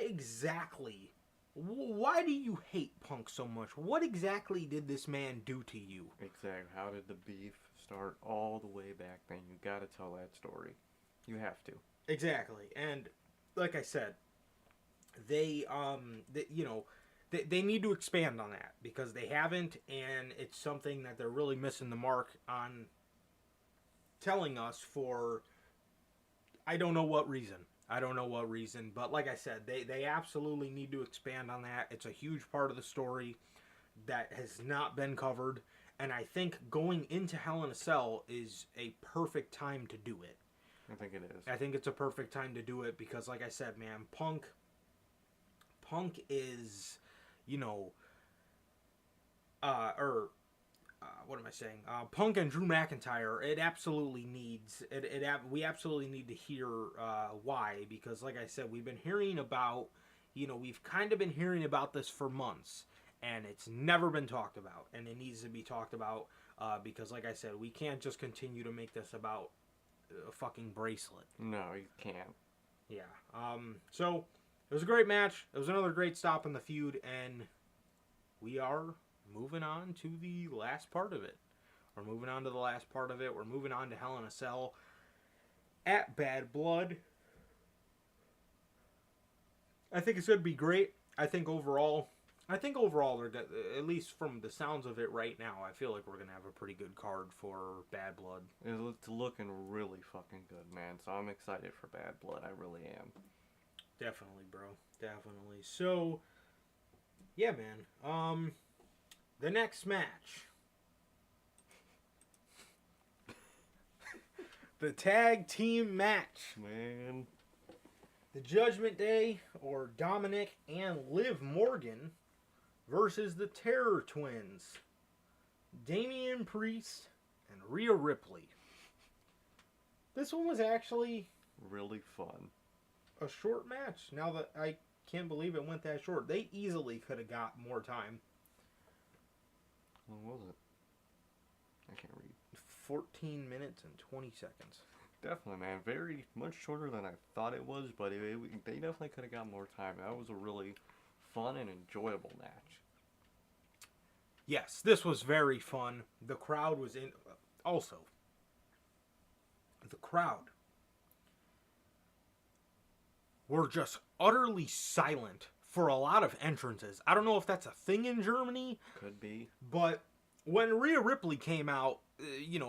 do you hate Punk so much? What exactly did this man do to you? Exactly. How did the beef start all the way back then? You gotta tell that story. You have to. Exactly. And like I said, they need to expand on that, because they haven't, and it's something that they're really missing the mark on telling us for I don't know what reason, but like I said, they absolutely need to expand on that. It's a huge part of the story that has not been covered, and I think going into Hell in a Cell is a perfect time to do it. I think it is. I think it's a perfect time to do it, because like I said, man, Punk is, what am I saying? Punk and Drew McIntyre, we absolutely need to hear why, because like I said, we've been hearing about, we've kind of been hearing about this for months, and it's never been talked about, and it needs to be talked about because, like I said, we can't just continue to make this about a fucking bracelet. No, you can't. Yeah. So it was a great match. It was another great stop in the feud, and we are moving on to the last part of it. We're moving on to the last part of it. We're moving on to Hell in a Cell at Bad Blood. I think it's going to be great. I think overall they're good, at least from the sounds of it right now. I feel like we're going to have a pretty good card for Bad Blood. It's looking really fucking good, man. So I'm excited for Bad Blood. I really am. Definitely, bro. Definitely. So, yeah, man. The next match. The tag team match. Man. The Judgment Day, or Dominic and Liv Morgan, versus the Terror Twins, Damian Priest and Rhea Ripley. This one was actually really fun. A short match. Now that I can't believe it went that short. They easily could have got more time. What was it? I can't read. 14 minutes and 20 seconds. Definitely, man. Very much shorter than I thought it was, but they definitely could have got more time. That was a really fun and enjoyable match. Yes, this was very fun. The crowd was in. Also, the crowd were just utterly silent for a lot of entrances. I don't know if that's a thing in Germany. Could be. But when Rhea Ripley came out,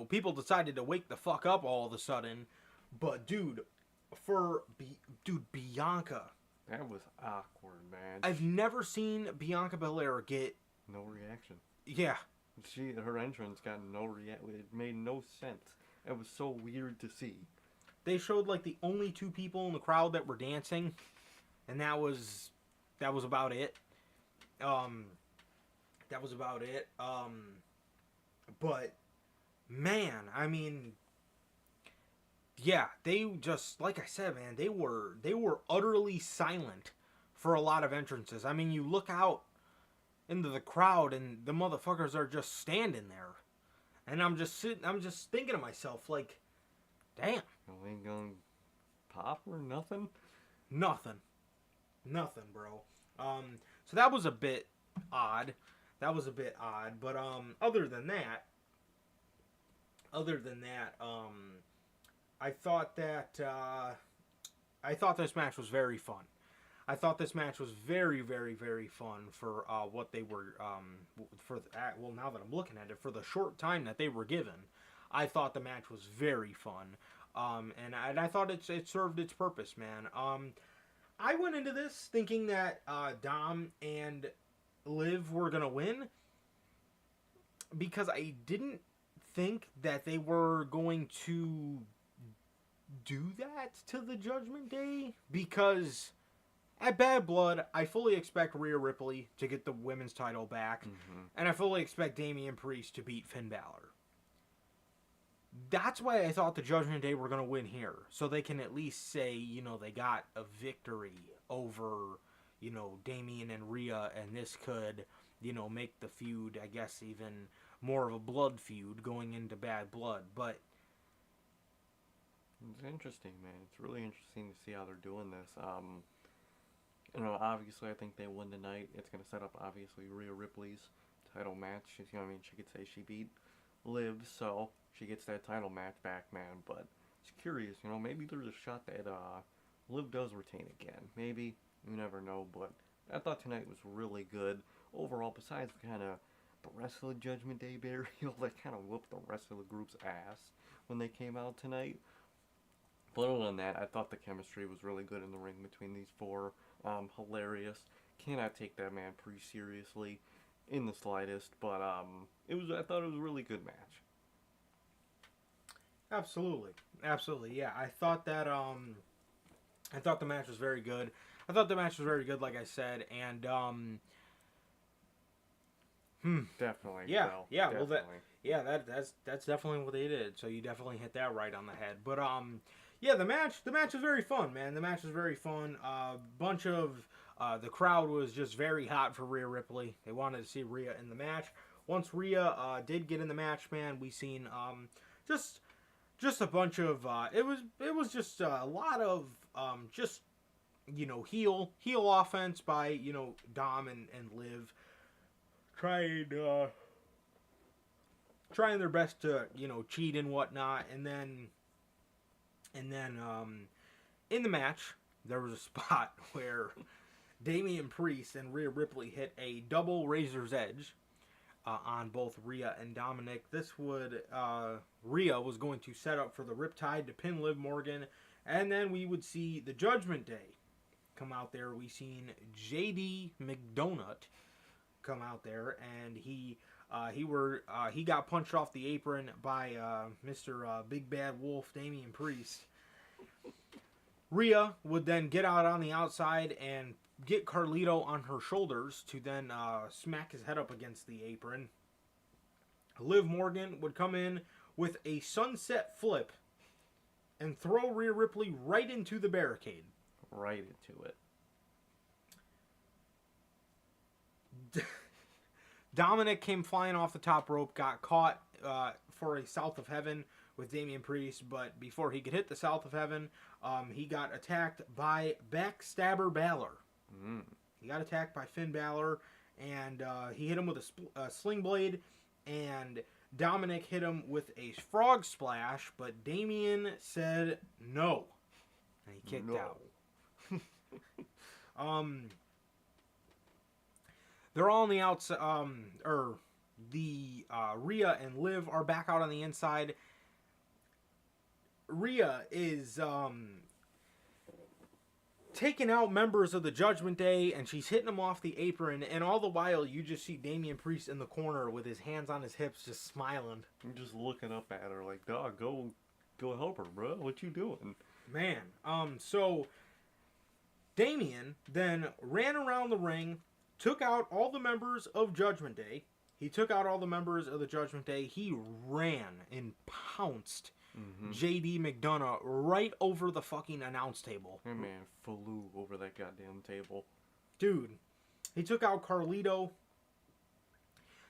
people decided to wake the fuck up all of a sudden. But dude, Bianca. That was awkward, man. I've never seen Bianca Belair get no reaction. Yeah. Her entrance got no reaction. It made no sense. It was so weird to see. They showed like the only two people in the crowd that were dancing, and that was about it. That was about it. But man, I mean, yeah, they just, like I said, man, they were utterly silent for a lot of entrances. I mean, you look out into the crowd and the motherfuckers are just standing there, and I'm just thinking to myself, like, damn. You ain't gonna pop or nothing? Nothing, bro. So that was a bit odd. But other than that, I thought this match was very fun. I thought this match was very, very, very fun for what they were now that I'm looking at it, for the short time that they were given. I thought the match was very fun. And I thought it served its purpose, man. I went into this thinking that Dom and Liv were gonna win, because I didn't think that they were going to do that to the Judgment Day, because at Bad Blood, I fully expect Rhea Ripley to get the women's title back, and I fully expect Damian Priest to beat Finn Balor. That's why I thought the Judgment Day were going to win here, so they can at least say, they got a victory over, Damian and Rhea, and this could, make the feud, I guess, even more of a blood feud going into Bad Blood. But it's interesting, man. It's really interesting to see how they're doing this. Obviously, I think they win tonight. It's going to set up, obviously, Rhea Ripley's title match. She could say she beat Liv, so she gets that title match back, man. But it's curious, maybe there's a shot that Liv does retain again. Maybe. You never know. But I thought tonight was really good. Overall, besides kind of the rest of the Judgment Day burial that kind of whooped the rest of the group's ass when they came out tonight. But other than that, I thought the chemistry was really good in the ring between these four. Hilarious. Cannot take that man pretty seriously in the slightest. But I thought it was a really good match. Absolutely, yeah. I thought the match was very good. Like I said, and definitely. Yeah, so, yeah. definitely. Well, that's definitely what they did. So you definitely hit that right on the head. But yeah, the match was very fun, man. The match was very fun. Bunch of The crowd was just very hot for Rhea Ripley. They wanted to see Rhea in the match. Once Rhea did get in the match, man, we seen just a bunch of it was just a lot of just heel offense by Dom and Liv trying their best to cheat and whatnot, and then in the match there was a spot where Damian Priest and Rhea Ripley hit a double Razor's Edge on both Rhea and Dominic. This would Rhea was going to set up for the Riptide to pin Liv Morgan, and then we would see the Judgment Day come out there. We seen JD McDonagh come out there, and he got punched off the apron by Mr. Big Bad Wolf Damian Priest. Rhea would then get out on the outside and get Carlito on her shoulders to then smack his head up against the apron. Liv Morgan would come in with a sunset flip and throw Rhea Ripley right into the barricade. Right into it. Dominic came flying off the top rope, got caught for a South of Heaven with Damian Priest, but before he could hit the South of Heaven, he got attacked by Backstabber Balor. He got attacked by Finn Balor, and he hit him with a sling blade, and Dominic hit him with a frog splash, but Damian said no, and he kicked out. They're all on the outside, Rhea and Liv are back out on the inside. Rhea is taking out members of the Judgment Day, and she's hitting them off the apron, and all the while you just see Damian Priest in the corner with his hands on his hips just smiling. I'm just looking up at her like, dog, go help her, bro. What you doing? Man, so Damian then ran around the ring, took out all the members of Judgment Day. He took out all the members of the Judgment Day. He ran and pounced JD McDonagh right over the fucking announce table. That man flew over that goddamn table. Dude, he took out Carlito.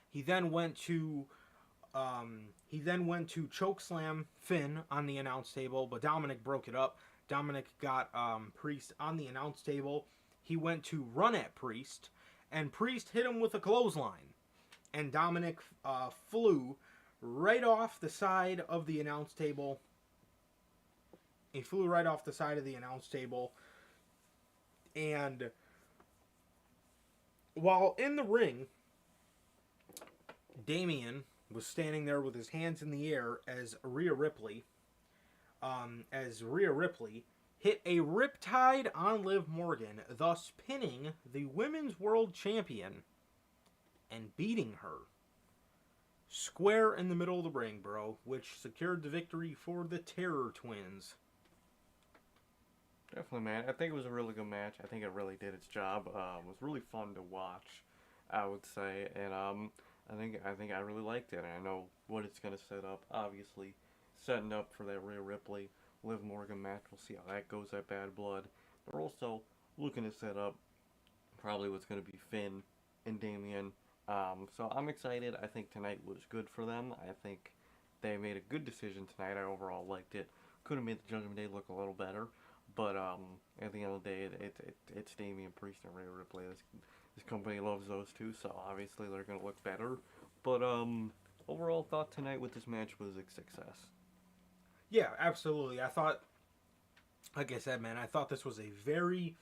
He then went to chokeslam Finn on the announce table, but Dominic broke it up. Dominic got Priest on the announce table. He went to run at Priest, and Priest hit him with a clothesline. And Dominic flew right off the side of the announce table. He flew right off the side of the announce table. And while in the ring, Damian was standing there with his hands in the air as Rhea Ripley hit a Riptide on Liv Morgan, thus pinning the Women's World Champion and beating her square in the middle of the ring, bro, which secured the victory for the Terror Twins. Definitely, man. I think it was a really good match. I think it really did its job. It was really fun to watch, I would say, and I think I really liked it. And I know what it's gonna set up. Obviously, setting up for that Rhea Ripley Liv Morgan match. We'll see how that goes at Bad Blood. They're also looking to set up probably what's gonna be Finn and Damian. So I'm excited. I think tonight was good for them. I think they made a good decision tonight. I overall liked it. Could have made the Judgment Day look a little better, but at the end of the day, it's Damian Priest and Rhea Ripley. This company loves those two, so obviously they're gonna look better. But overall thought tonight with this match was a success. Yeah, absolutely. I thought, like I said, man, I thought this was a very,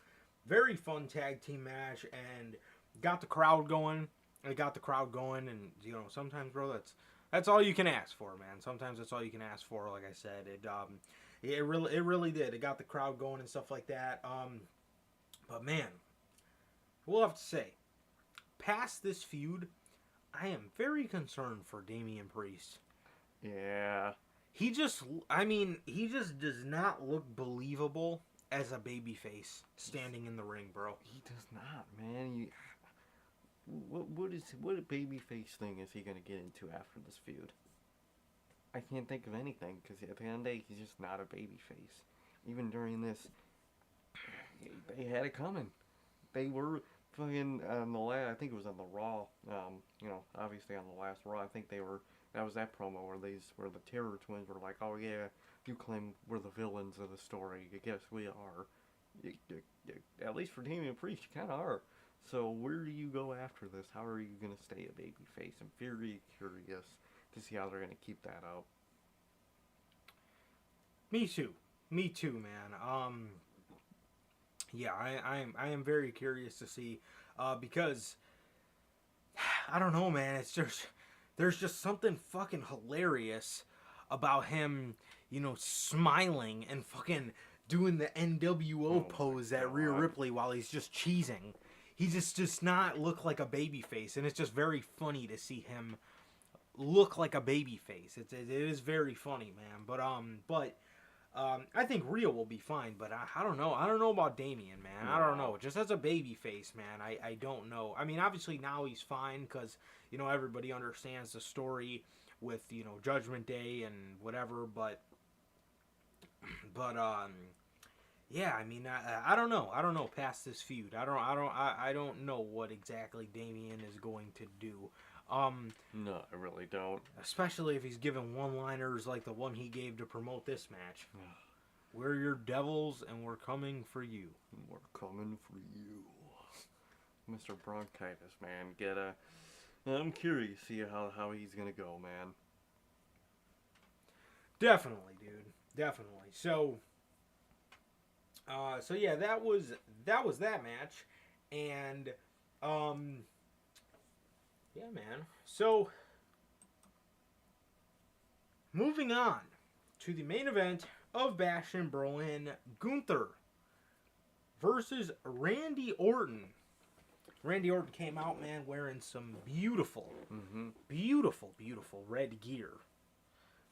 very fun tag team match and got the crowd going. It got the crowd going, and sometimes, bro, that's all you can ask for, man. Sometimes that's all you can ask for. Like I said, it really did. It got the crowd going and stuff like that. But man, we'll have to say, past this feud, I am very concerned for Damian Priest. Yeah. He just does not look believable as a babyface standing in the ring, bro. He does not, man. What babyface thing is he gonna get into after this feud? I can't think of anything, because at the end of the day, he's just not a babyface. Even during this, they had it coming. They were fucking on the last. I think it was on the Raw. Obviously on the last Raw. I think they were. That was that promo where the Terror Twins were like, "Oh yeah, you claim we're the villains of the story. I guess we are. At least for Damian Priest, you kind of are. So where do you go after this? How are you gonna stay a babyface? I'm very curious to see how they're gonna keep that up." Me too, man. Yeah, I am very curious to see, because I don't know, man. There's just something fucking hilarious about him, smiling and fucking doing the NWO pose at Rhea Ripley while he's just cheesing. He just does not look like a baby face, and it's just very funny to see him look like a baby face. It is very funny, man. But I think Rhea will be fine, but I don't know. I don't know about Damian, man. I don't know. Just as a baby face, man, I don't know. I mean, obviously now he's fine because, everybody understands the story with, Judgment Day and whatever, but yeah, I mean, I don't know. I don't know past this feud. I don't know what exactly Damian is going to do. No, I really don't. Especially if he's giving one-liners like the one he gave to promote this match. We're your devils and we're coming for you. We're coming for you. Mr. Bronchitis, man. I'm curious to see how he's gonna go, man. Definitely, dude. Definitely. So yeah, that was that match. And yeah, man. So, moving on to the main event of Bash in Berlin, Gunther versus Randy Orton. Randy Orton came out, man, wearing some beautiful red gear.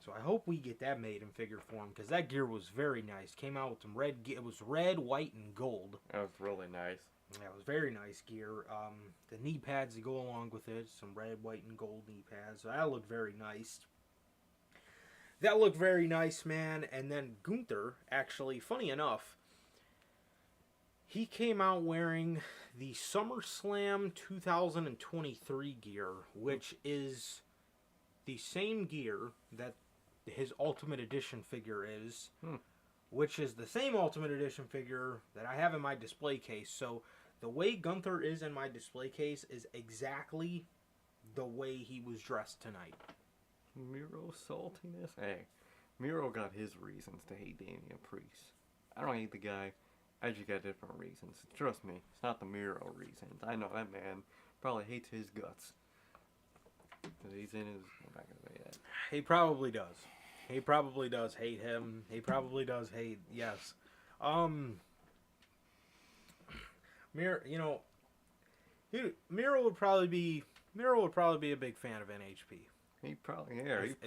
So I hope we get that made in figure form, because that gear was very nice. Came out with some red gear. It was red, white, and gold. That was really nice. Yeah, it was very nice gear. The knee pads that go along with it, some red, white, and gold knee pads. So that looked very nice. That looked very nice, man. And then Gunther, actually, funny enough, he came out wearing the SummerSlam 2023 gear, which is the same gear that his Ultimate Edition figure is, which is the same Ultimate Edition figure that I have in my display case. So the way Gunther is in my display case is exactly the way he was dressed tonight. Miro saltiness? Hey, Miro got his reasons to hate Damian Priest. I don't hate the guy. I just got different reasons. Trust me, it's not the Miro reasons. I know that man probably hates his guts. He's in his... I'm not going to say that. He probably does. He probably does hate him. He probably does hate... Yes. Miro would probably be a big fan of NHP. He probably would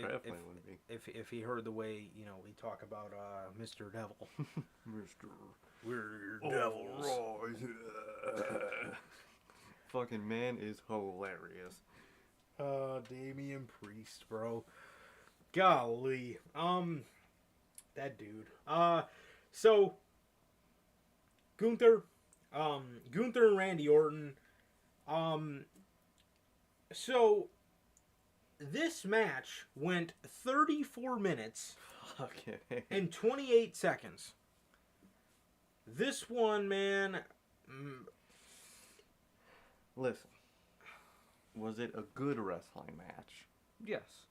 be. If he heard the way, we talk about Mr. Devil. We're your devils. Fucking man is hilarious. Damian Priest, bro. Golly. That dude. So Gunther and Randy Orton. So this match went 34 minutes and 28 seconds. This one, man. Listen. Was it a good wrestling match? Yes.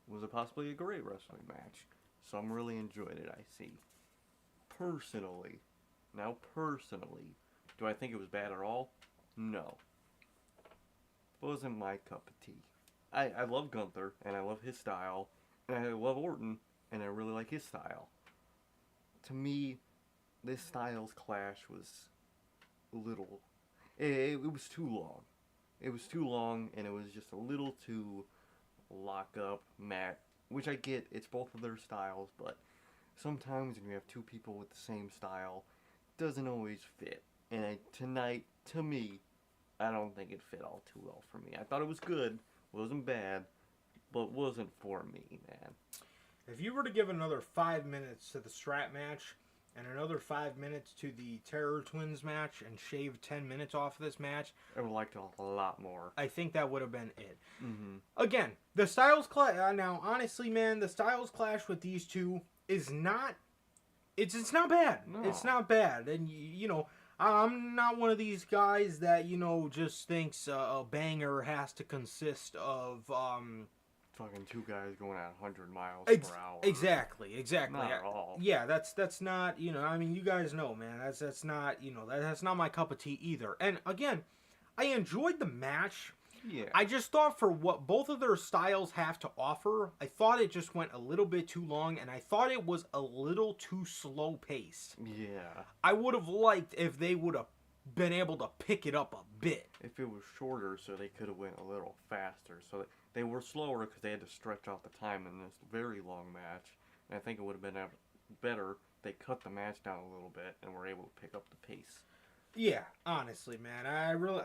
Was it possibly a great wrestling match? Some really enjoyed it, I see. Personally, do I think it was bad at all? No. Wasn't my cup of tea. I love Gunther, and I love his style, and I love Orton, and I really like his style. To me, this styles clash was a little... It was too long. It was too long, and it was just a little too lock up, Matt. Which I get, it's both of their styles, but sometimes when you have two people with the same style, it doesn't always fit. And tonight, to me, I don't think it fit all too well for me. I thought it was good, wasn't bad, but wasn't for me, man. If you were to give another 5 minutes to the strap match, and another 5 minutes to the Terror Twins match and shave 10 minutes off of this match, I would like a lot more. I think that would have been it. Mm-hmm. Again, the styles clash. Now, honestly, man, the styles clash with these two is not. It's not bad. No. It's not bad, and I'm not one of these guys that just thinks a banger has to consist of fucking two guys going at 100 miles per hour. Exactly. Not at all. Yeah, that's not, I mean, you guys know, man, that's not, that's not my cup of tea either. And again, I enjoyed the match. Yeah. I just thought for what both of their styles have to offer, I thought it just went a little bit too long, and I thought it was a little too slow paced. Yeah. I would have liked if they would have been able to pick it up a bit. If it was shorter, so they could have went a little faster. So they were slower because they had to stretch out the time in this very long match. And I think it would have been better if they cut the match down a little bit and were able to pick up the pace. Yeah, honestly, man, I really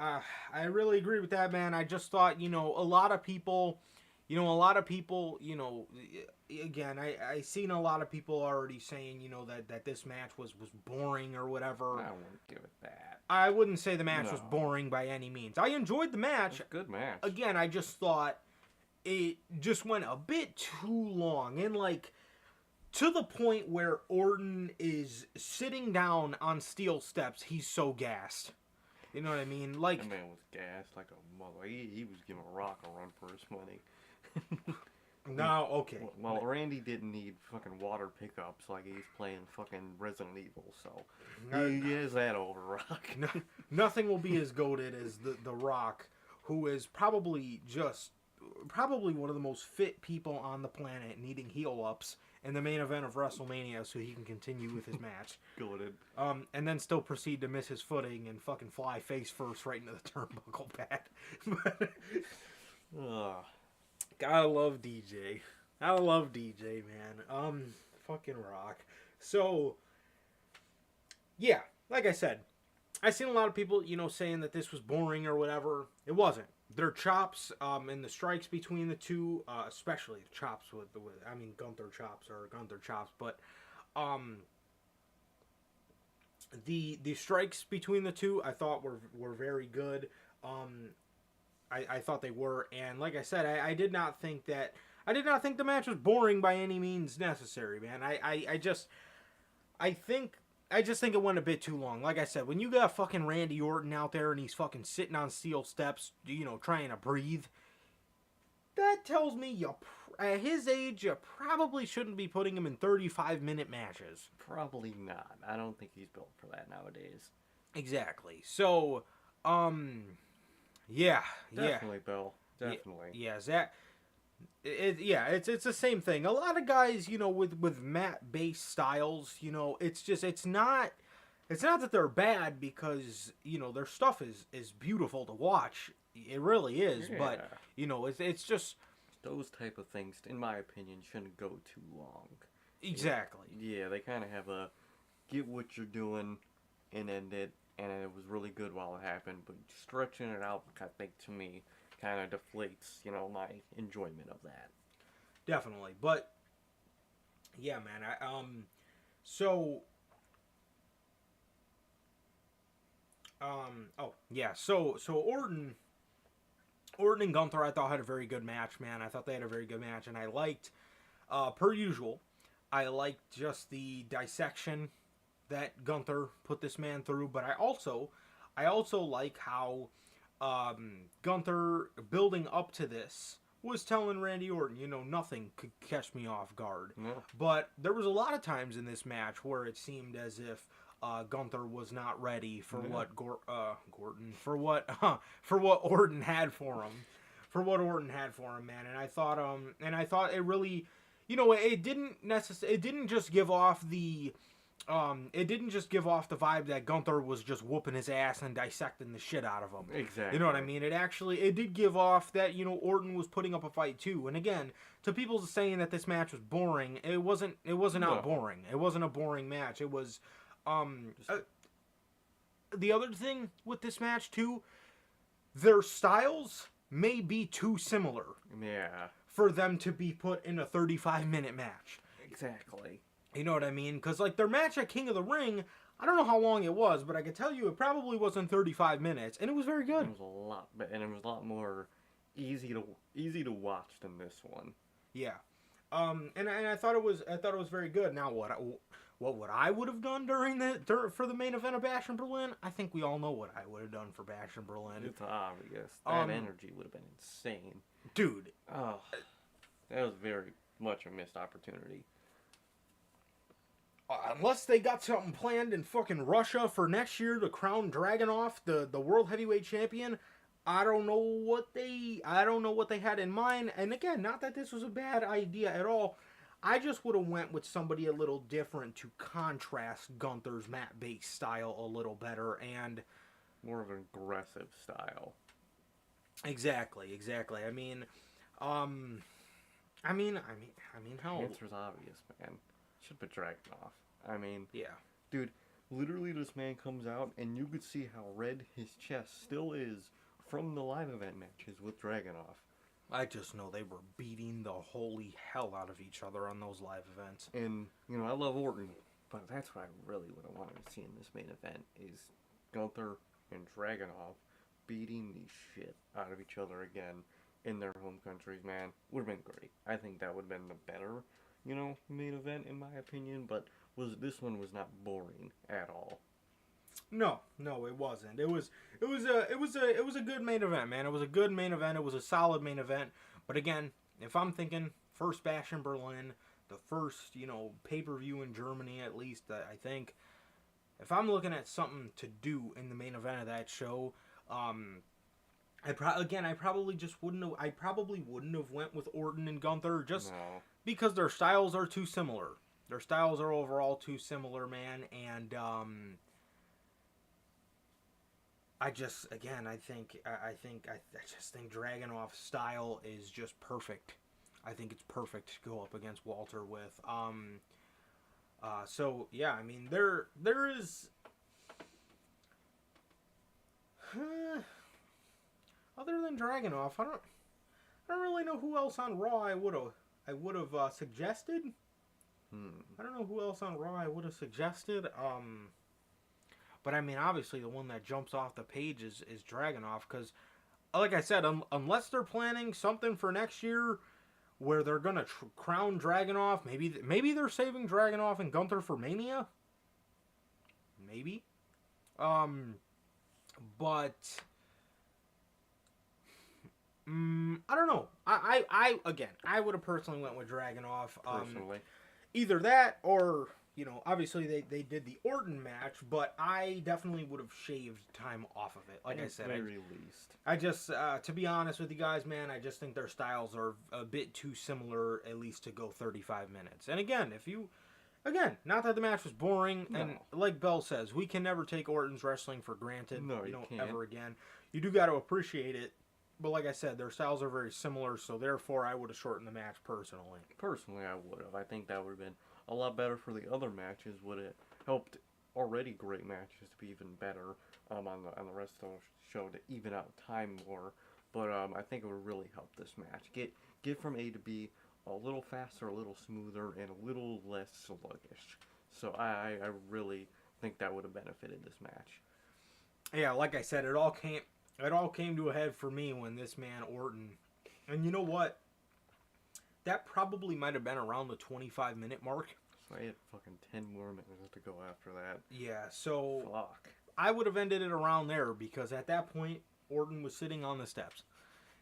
agree with that, man. I just thought, a lot of people, again, I seen a lot of people already saying, that this match was boring or whatever. I wouldn't give it that. I wouldn't say the match was boring by any means. I enjoyed the match. It was a good match. Again, I just thought it just went a bit too long, and to the point where Orton is sitting down on steel steps. He's so gassed. You know what I mean? That man was gassed like a mother. He was giving Rock a run for his money. No, okay. Well, Randy didn't need fucking water pickups like he's playing fucking Resident Evil, so he is that over Rock. Nothing will be as goated as the Rock, who is probably one of the most fit people on the planet, needing heel ups in the main event of WrestleMania so he can continue with his match. Goated. And then still proceed to miss his footing and fucking fly face first right into the turnbuckle pad. Gotta love DJ. Gotta love DJ, man. Fucking Rock. So, yeah, like I said, I seen a lot of people, saying that this was boring or whatever. It wasn't. Their chops, and the strikes between the two, especially the chops with Gunther chops are Gunther chops, but, the strikes between the two, I thought were very good. I thought they were, and like I said, I did not think the match was boring by any means necessary, man. I just think it went a bit too long. Like I said, when you got fucking Randy Orton out there and he's fucking sitting on steel steps, trying to breathe, that tells me at his age, you probably shouldn't be putting him in 35-minute matches. Probably not. I don't think he's built for that nowadays. Exactly. So, yeah. Definitely, Bill. Definitely. Yeah, Zach. It's the same thing. A lot of guys, with mat-based styles, it's not that they're bad, because their stuff is beautiful to watch. It really is, yeah. But it's just those type of things, in my opinion, shouldn't go too long. Exactly. Yeah, they kind of have a get what you're doing and end it, and it was really good while it happened. But stretching it out, I think, to me, kind of deflates, my enjoyment of that. Definitely, but yeah, man. So Orton and Gunther, I thought had a very good match, man. I thought they had a very good match, and I liked, per usual, I liked just the dissection that Gunther put this man through. But I also like how Gunther, building up to this, was telling Randy Orton, nothing could catch me off guard. No. But there was a lot of times in this match where it seemed as if Gunther was not ready for what Orton had for him. For what Orton had for him, man. And I thought it really, it didn't just give off the vibe that Gunther was just whooping his ass and dissecting the shit out of him. Exactly. You know what I mean? It did give off that, Orton was putting up a fight too. And again, to people saying that this match was boring, it wasn't out boring. It wasn't a boring match. It was, the other thing with this match too, their styles may be too similar. Yeah. For them to be put in a 35-minute match. Exactly. You know what I mean? Because, like, their match at King of the Ring, I don't know how long it was, but I can tell you it probably wasn't 35 minutes, and it was very good. It was a lot, and it was a lot more easy to watch than this one. Yeah. And I thought it was very good. Now, what I would have done for the main event of Bash in Berlin, I think we all know what I would have done for Bash in Berlin. It's obvious. That energy would have been insane. Dude. Oh, that was very much a missed opportunity. Unless they got something planned in fucking Russia for next year to crown Dragunov the world heavyweight champion, I don't know what they had in mind. And again, not that this was a bad idea at all. I just would have went with somebody a little different to contrast Gunther's mat-based style a little better and more of an aggressive style. Exactly. I mean, how? The answer's obvious, man. Should have been Dragunov. I mean, yeah, dude. Literally, this man comes out, and you could see how red his chest still is from the live event matches with Dragunov. I just know they were beating the holy hell out of each other on those live events. And, you know, I love Orton, but that's what I really would have wanted to see in this main event is Gunther and Dragunov beating the shit out of each other again in their home countries, man. Would have been great. I think that would have been the better, you know, main event in my opinion, but this one was not boring at all. No, it wasn't. It was a good main event, man. It was a good main event. It was a solid main event. But again, if I'm thinking first Bash in Berlin, the first, you know, pay-per-view in Germany at least, I think, if I'm looking at something to do in the main event of that show, I probably wouldn't have went with Orton and Gunther just because their styles are too similar. Their styles are overall too similar, man, and I just think Dragunov's style is just perfect. I think it's perfect to go up against Walter with. So yeah, I mean there is other than Dragunov, I don't really know who else on Raw I would have suggested. I don't know who else on Raw I would have suggested. But I mean, obviously the one that jumps off the page is Dragunov, because, like I said, unless they're planning something for next year where they're gonna crown Dragunov, maybe they're saving Dragunov and Gunther for Mania. Maybe. But I don't know. I would have personally went with Dragunov. Personally. Either that or, you know, obviously they did the Orton match, but I definitely would have shaved time off of it. Like I said, very least. I just, to be honest with you guys, man, I just think their styles are a bit too similar, at least to go 35 minutes. And again, not that the match was boring, and like Bell says, we can never take Orton's wrestling for granted. No, you can't. Ever again. You do got to appreciate it. But like I said, their styles are very similar, so therefore I would have shortened the match personally. Personally, I would have. I think that would have been a lot better for the other matches. Would have helped already great matches to be even better on the rest of the show to even out time more. But I think it would really help this match. Get from A to B a little faster, a little smoother, and a little less sluggish. So I really think that would have benefited this match. Yeah, like I said, it all came to a head for me when this man Orton, and you know what? That probably might have been around the 25-minute mark. So I had fucking 10 more minutes to go after that. Yeah, so fuck. I would have ended it around there because at that point Orton was sitting on the steps.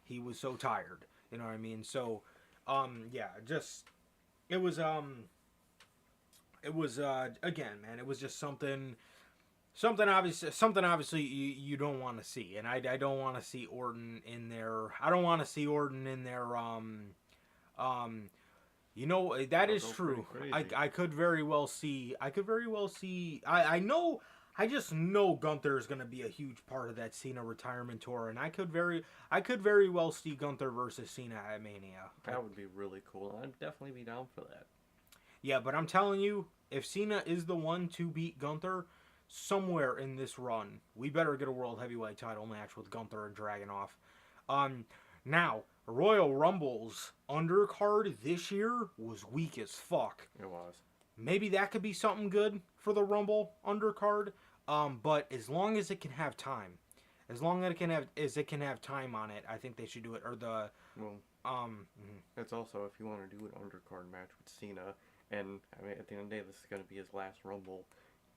He was so tired. You know what I mean? So, yeah, just it was again, man, it was just something obviously you don't want to see, and I don't want to see Orton in there. I don't want to see Orton in there. You know, that is true. I could very well see. I just know Gunther is going to be a huge part of that Cena retirement tour, and I could very well see Gunther versus Cena at Mania. That would be really cool. I'd definitely be down for that. Yeah, but I'm telling you, if Cena is the one to beat Gunther somewhere in this run, we better get a World Heavyweight title match with Gunther and Dragunov. Now, Royal Rumble's undercard this year was weak as fuck. It was. maybe that could be something good for the Rumble undercard. But as long as it can have time, as long as it can have time on it, I think they should do it. Or the Well, that's also if you want to do an undercard match with Cena, and I mean at the end of the day, this is going to be his last Rumble.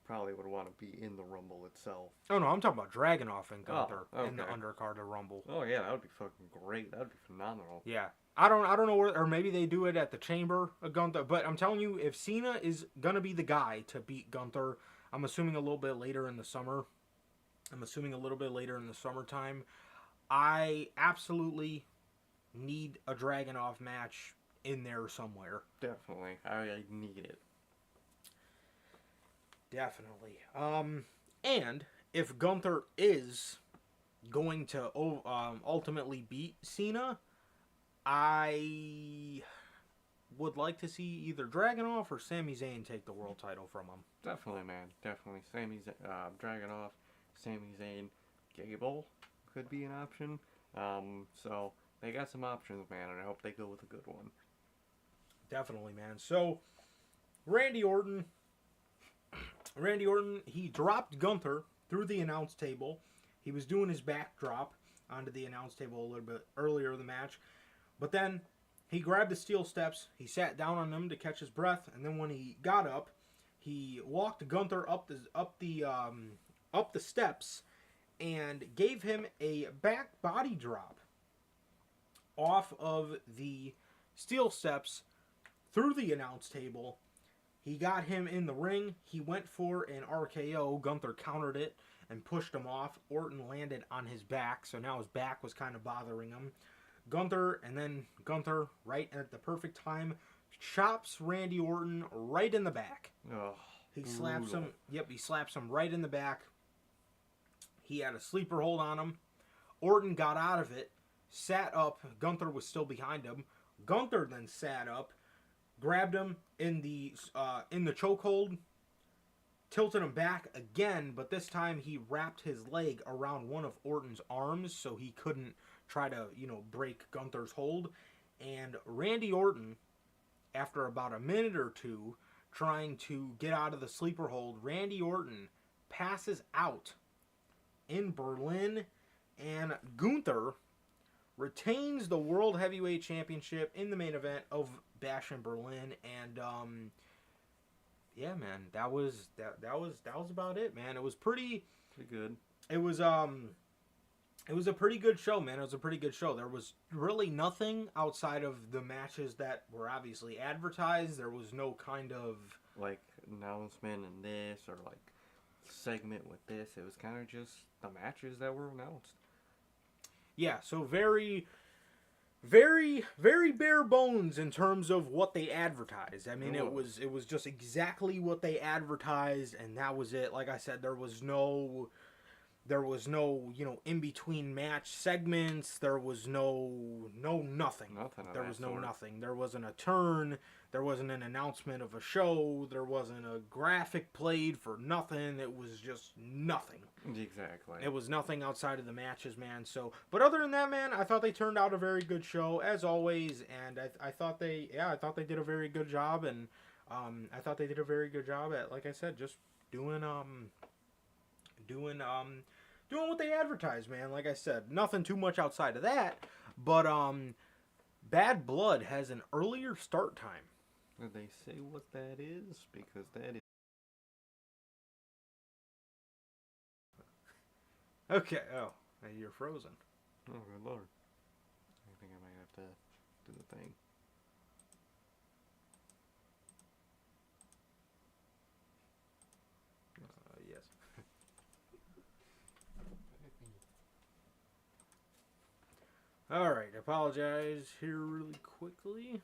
Probably would want to be in the Rumble itself. Oh no, I'm talking about Dragunov and Gunther okay. in the undercard of Rumble. Oh yeah, that would be fucking great. That would be phenomenal. Yeah. I don't know where, or maybe they do it at the Chamber of Gunther. But I'm telling you, if Cena is gonna be the guy to beat Gunther, I'm assuming a little bit later in the summer. I'm assuming a little bit later in the summertime. I absolutely need a Dragunov match in there somewhere. Definitely, I need it. Definitely. And if Gunther is going to ultimately beat Cena, I would like to see either Dragunov or Sami Zayn take the world title from him. Definitely, man. Definitely. Dragunov, Sami Zayn, Gable could be an option. So they got some options, man, and I hope they go with a good one. Definitely, man. So Randy Orton, he dropped Gunther through the announce table. He was doing his backdrop onto the announce table a little bit earlier in the match. But then he grabbed the steel steps, he sat down on them to catch his breath, and then when he got up, he walked Gunther up the steps and gave him a back body drop off of the steel steps through the announce table. He got him in the ring. He went for an RKO. Gunther countered it and pushed him off. Orton landed on his back, so now his back was kind of bothering him. Gunther, right at the perfect time, chops Randy Orton right in the back. Oh, he slaps him. Yep, he slaps him right in the back. He had a sleeper hold on him. Orton got out of it, sat up. Gunther was still behind him. Gunther then sat up, grabbed him in the chokehold, tilted him back again, but this time he wrapped his leg around one of Orton's arms so he couldn't try to, break Gunther's hold. And Randy Orton, after about a minute or two trying to get out of the sleeper hold, Randy Orton passes out in Berlin, and Gunther retains the World Heavyweight Championship in the main event of Bash in Berlin. And yeah, man, that was about it, man. It was pretty good. It was a pretty good show, man. It was a pretty good show. There was really nothing outside of the matches that were obviously advertised. There was no kind of like announcement in this or like segment with this. It was kind of just the matches that were announced. Yeah, so very, very, very bare bones in terms of what they advertised. I mean, it was just exactly what they advertised, and that was it. Like I said, there was no in between match segments. There was nothing. There was nothing. There wasn't a turn. There wasn't an announcement of a show. There wasn't a graphic played for nothing. It was just nothing. Exactly. It was nothing outside of the matches, man. So, but other than that, man, I thought they turned out a very good show as always, and I thought they did a very good job, and I thought they did a very good job at, like I said, just doing what they advertised, man. Like I said, nothing too much outside of that. But Bad Blood has an earlier start time. Did they say what that is? Because that is... Okay. Oh, you're frozen. Oh, good lord. I think I might have to do the thing. Yes. All right, apologize here really quickly.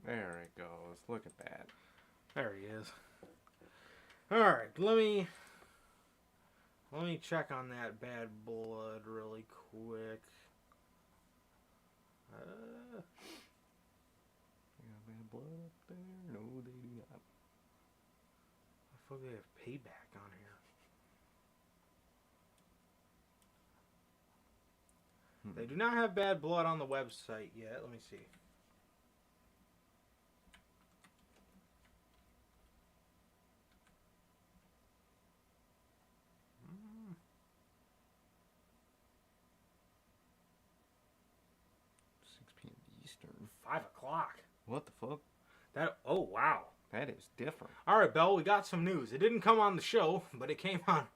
There it goes. Look at that. There he is. All right, let me check on that Bad Blood really quick. Bad Blood up there? No, they do not. I thought they have Payback on here. do not have Bad Blood on the website yet. Let me see. Eastern. 5 o'clock. What the fuck? Oh, wow. That is different. All right, Bell, we got some news. It didn't come on the show, but it came on.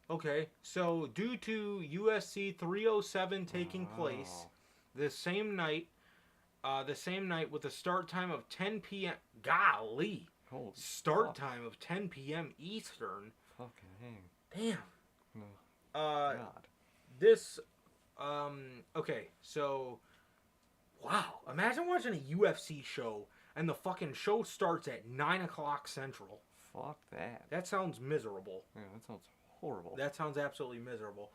Okay, so due to USC 307 taking place the same night with a start time of 10 p.m. Golly. Holy start time of 10 p.m. Eastern. Fucking hang. Damn. No. God. This, okay, so, wow. Imagine watching a UFC show and the fucking show starts at 9 o'clock Central. Fuck that. That sounds miserable. Yeah, that sounds horrible. That sounds absolutely miserable.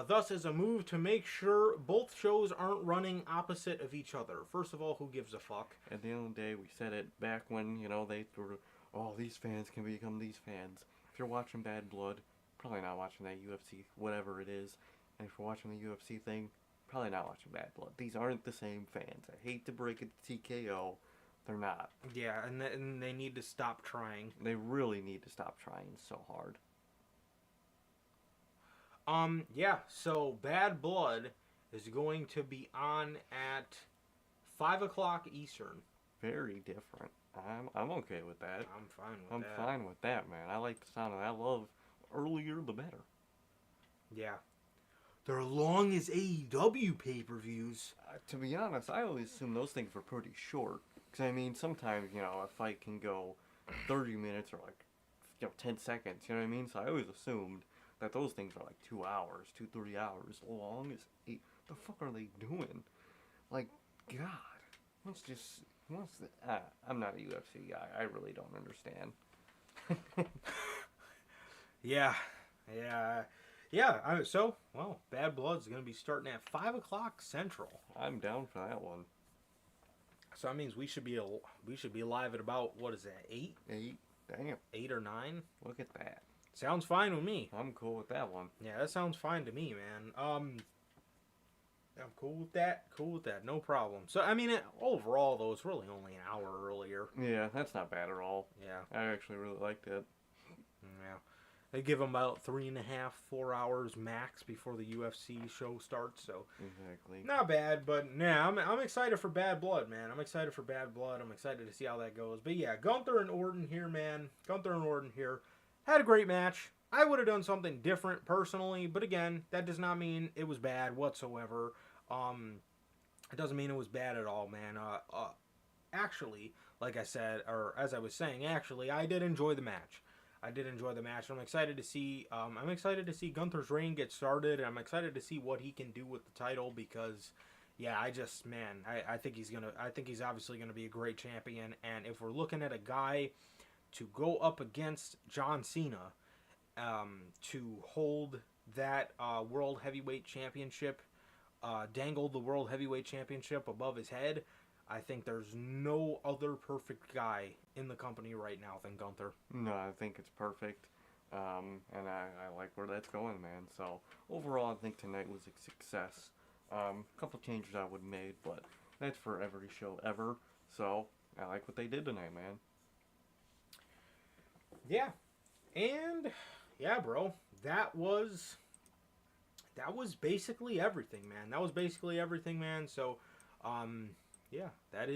Thus is a move to make sure both shows aren't running opposite of each other. First of all, who gives a fuck? At the end of the day, we said it back when, you know, they were, oh, these fans can become these fans. If you're watching Bad Blood, probably not watching that UFC, whatever it is. And if you're watching the UFC thing, probably not watching Bad Blood. These aren't the same fans. I hate to break it to TKO. They're not. Yeah, and they need to stop trying. They really need to stop trying so hard. Yeah, so Bad Blood is going to be on at 5 o'clock Eastern. Very different. I'm okay with that. I'm fine with that. I'm fine with that, man. I like the sound of that. I love earlier the better. Yeah. They're long as AEW pay-per-views. To be honest, I always assume those things were pretty short. Because, I mean, sometimes, you know, a fight can go 30 minutes or, like, 10 seconds. You know what I mean? So I always assumed that those things are, like, 2 hours, 2-3 hours long as 8. The fuck are they doing? Like, God. I'm not a UFC guy. I really don't understand. Yeah. Bad Blood's going to be starting at 5 o'clock Central. I'm down for that one. So that means we should be live at about, what is that, 8? 8? Damn. 8 or 9? Look at that. Sounds fine with me. I'm cool with that one. Yeah, that sounds fine to me, man. I'm cool with that. No problem. So, I mean, overall, though, it's really only an hour earlier. Yeah, that's not bad at all. Yeah. I actually really liked it. Yeah. They give them about 3.5, 4 hours max before the UFC show starts, so exactly. Not bad, but yeah, I'm excited for Bad Blood, man. I'm excited to see how that goes. But yeah, Gunther and Orton here, man. Had a great match. I would have done something different personally, but again, that does not mean it was bad whatsoever. It doesn't mean it was bad at all, man. Actually, like I said, or as I was saying, actually, I did enjoy the match. I'm excited to see. I'm excited to see Gunther's reign get started, and I'm excited to see what he can do with the title because, yeah, I think he's obviously gonna be a great champion. And if we're looking at a guy to go up against John Cena, to hold that World Heavyweight Championship, dangle the World Heavyweight Championship above his head, I think there's no other perfect guy in the company right now than Gunther. No, I think it's perfect. And I like where that's going, man. So, overall, I think tonight was a success. A couple changes I would have made, but that's for every show ever. So, I like what they did tonight, man. Yeah. And, yeah, bro, that was basically everything, man. So, yeah, that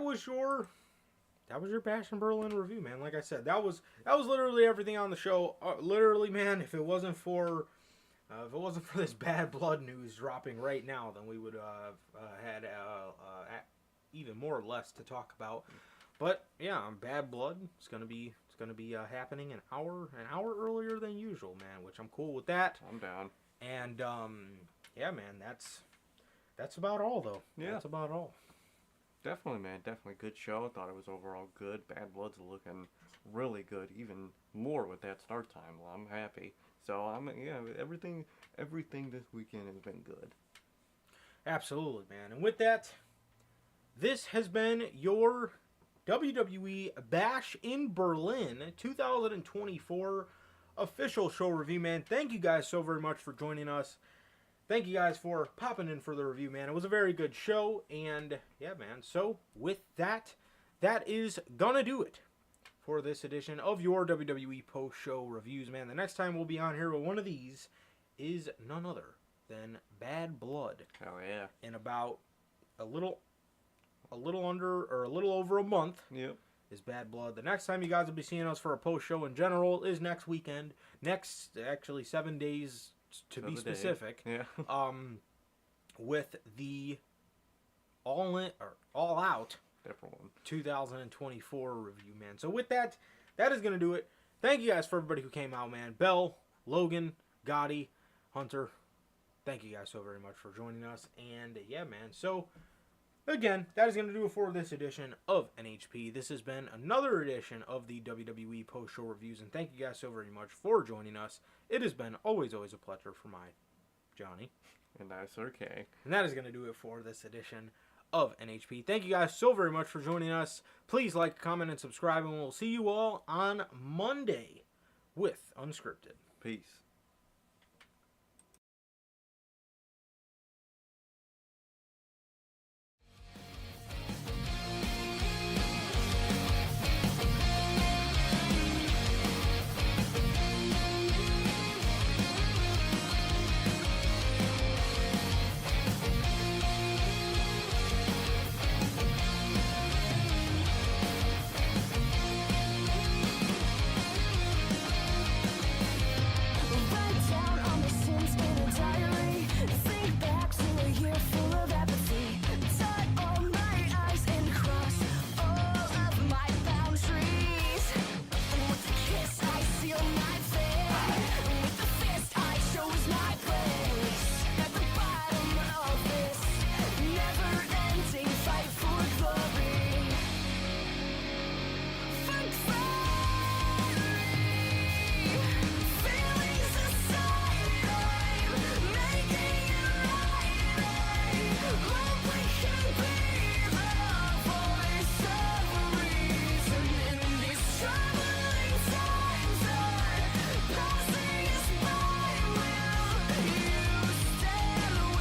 was your Bash and Berlin review, man. Like I said, that was literally everything on the show. Literally, man, if it wasn't for this Bad Blood news dropping right now, then we would have had even more or less to talk about. But yeah, Bad Blood is gonna be happening an hour earlier than usual, man. Which I'm cool with that. I'm down. And yeah, man, that's about all, though. Yeah. That's about all. Definitely, man. Definitely good show. I thought it was overall good. Bad Blood's looking really good, even more with that start time. Well, I'm happy. So, everything this weekend has been good. Absolutely, man. And with that, this has been your WWE Bash in Berlin 2024 official show review, man. Thank you guys so very much for joining us. Thank you guys for popping in for the review, man. It was a very good show, and yeah, man. So with that, that is gonna do it for this edition of your WWE post-show reviews, man. The next time we'll be on here with one of these is none other than Bad Blood. Oh yeah. In about a little under or a little over a month. Yep. Is Bad Blood. The next time you guys will be seeing us for a post-show in general is next weekend. Actually 7 days to be specific. Yeah. With the All Out Different one. 2024 review, man. So with that, that is going to do it. Thank you guys for everybody who came out, man. Bell, Logan, Gotti, Hunter. Thank you guys so very much for joining us. And yeah, man. So again, that is going to do it for this edition of NHP. This has been another edition of the WWE post-show reviews. And thank you guys so very much for joining us. It has been always a pleasure for my Johnny. And that's okay. And that is going to do it for this edition of NHP. Thank you guys so very much for joining us. Please like, comment, and subscribe, and we'll see you all on Monday with Unscripted. Peace.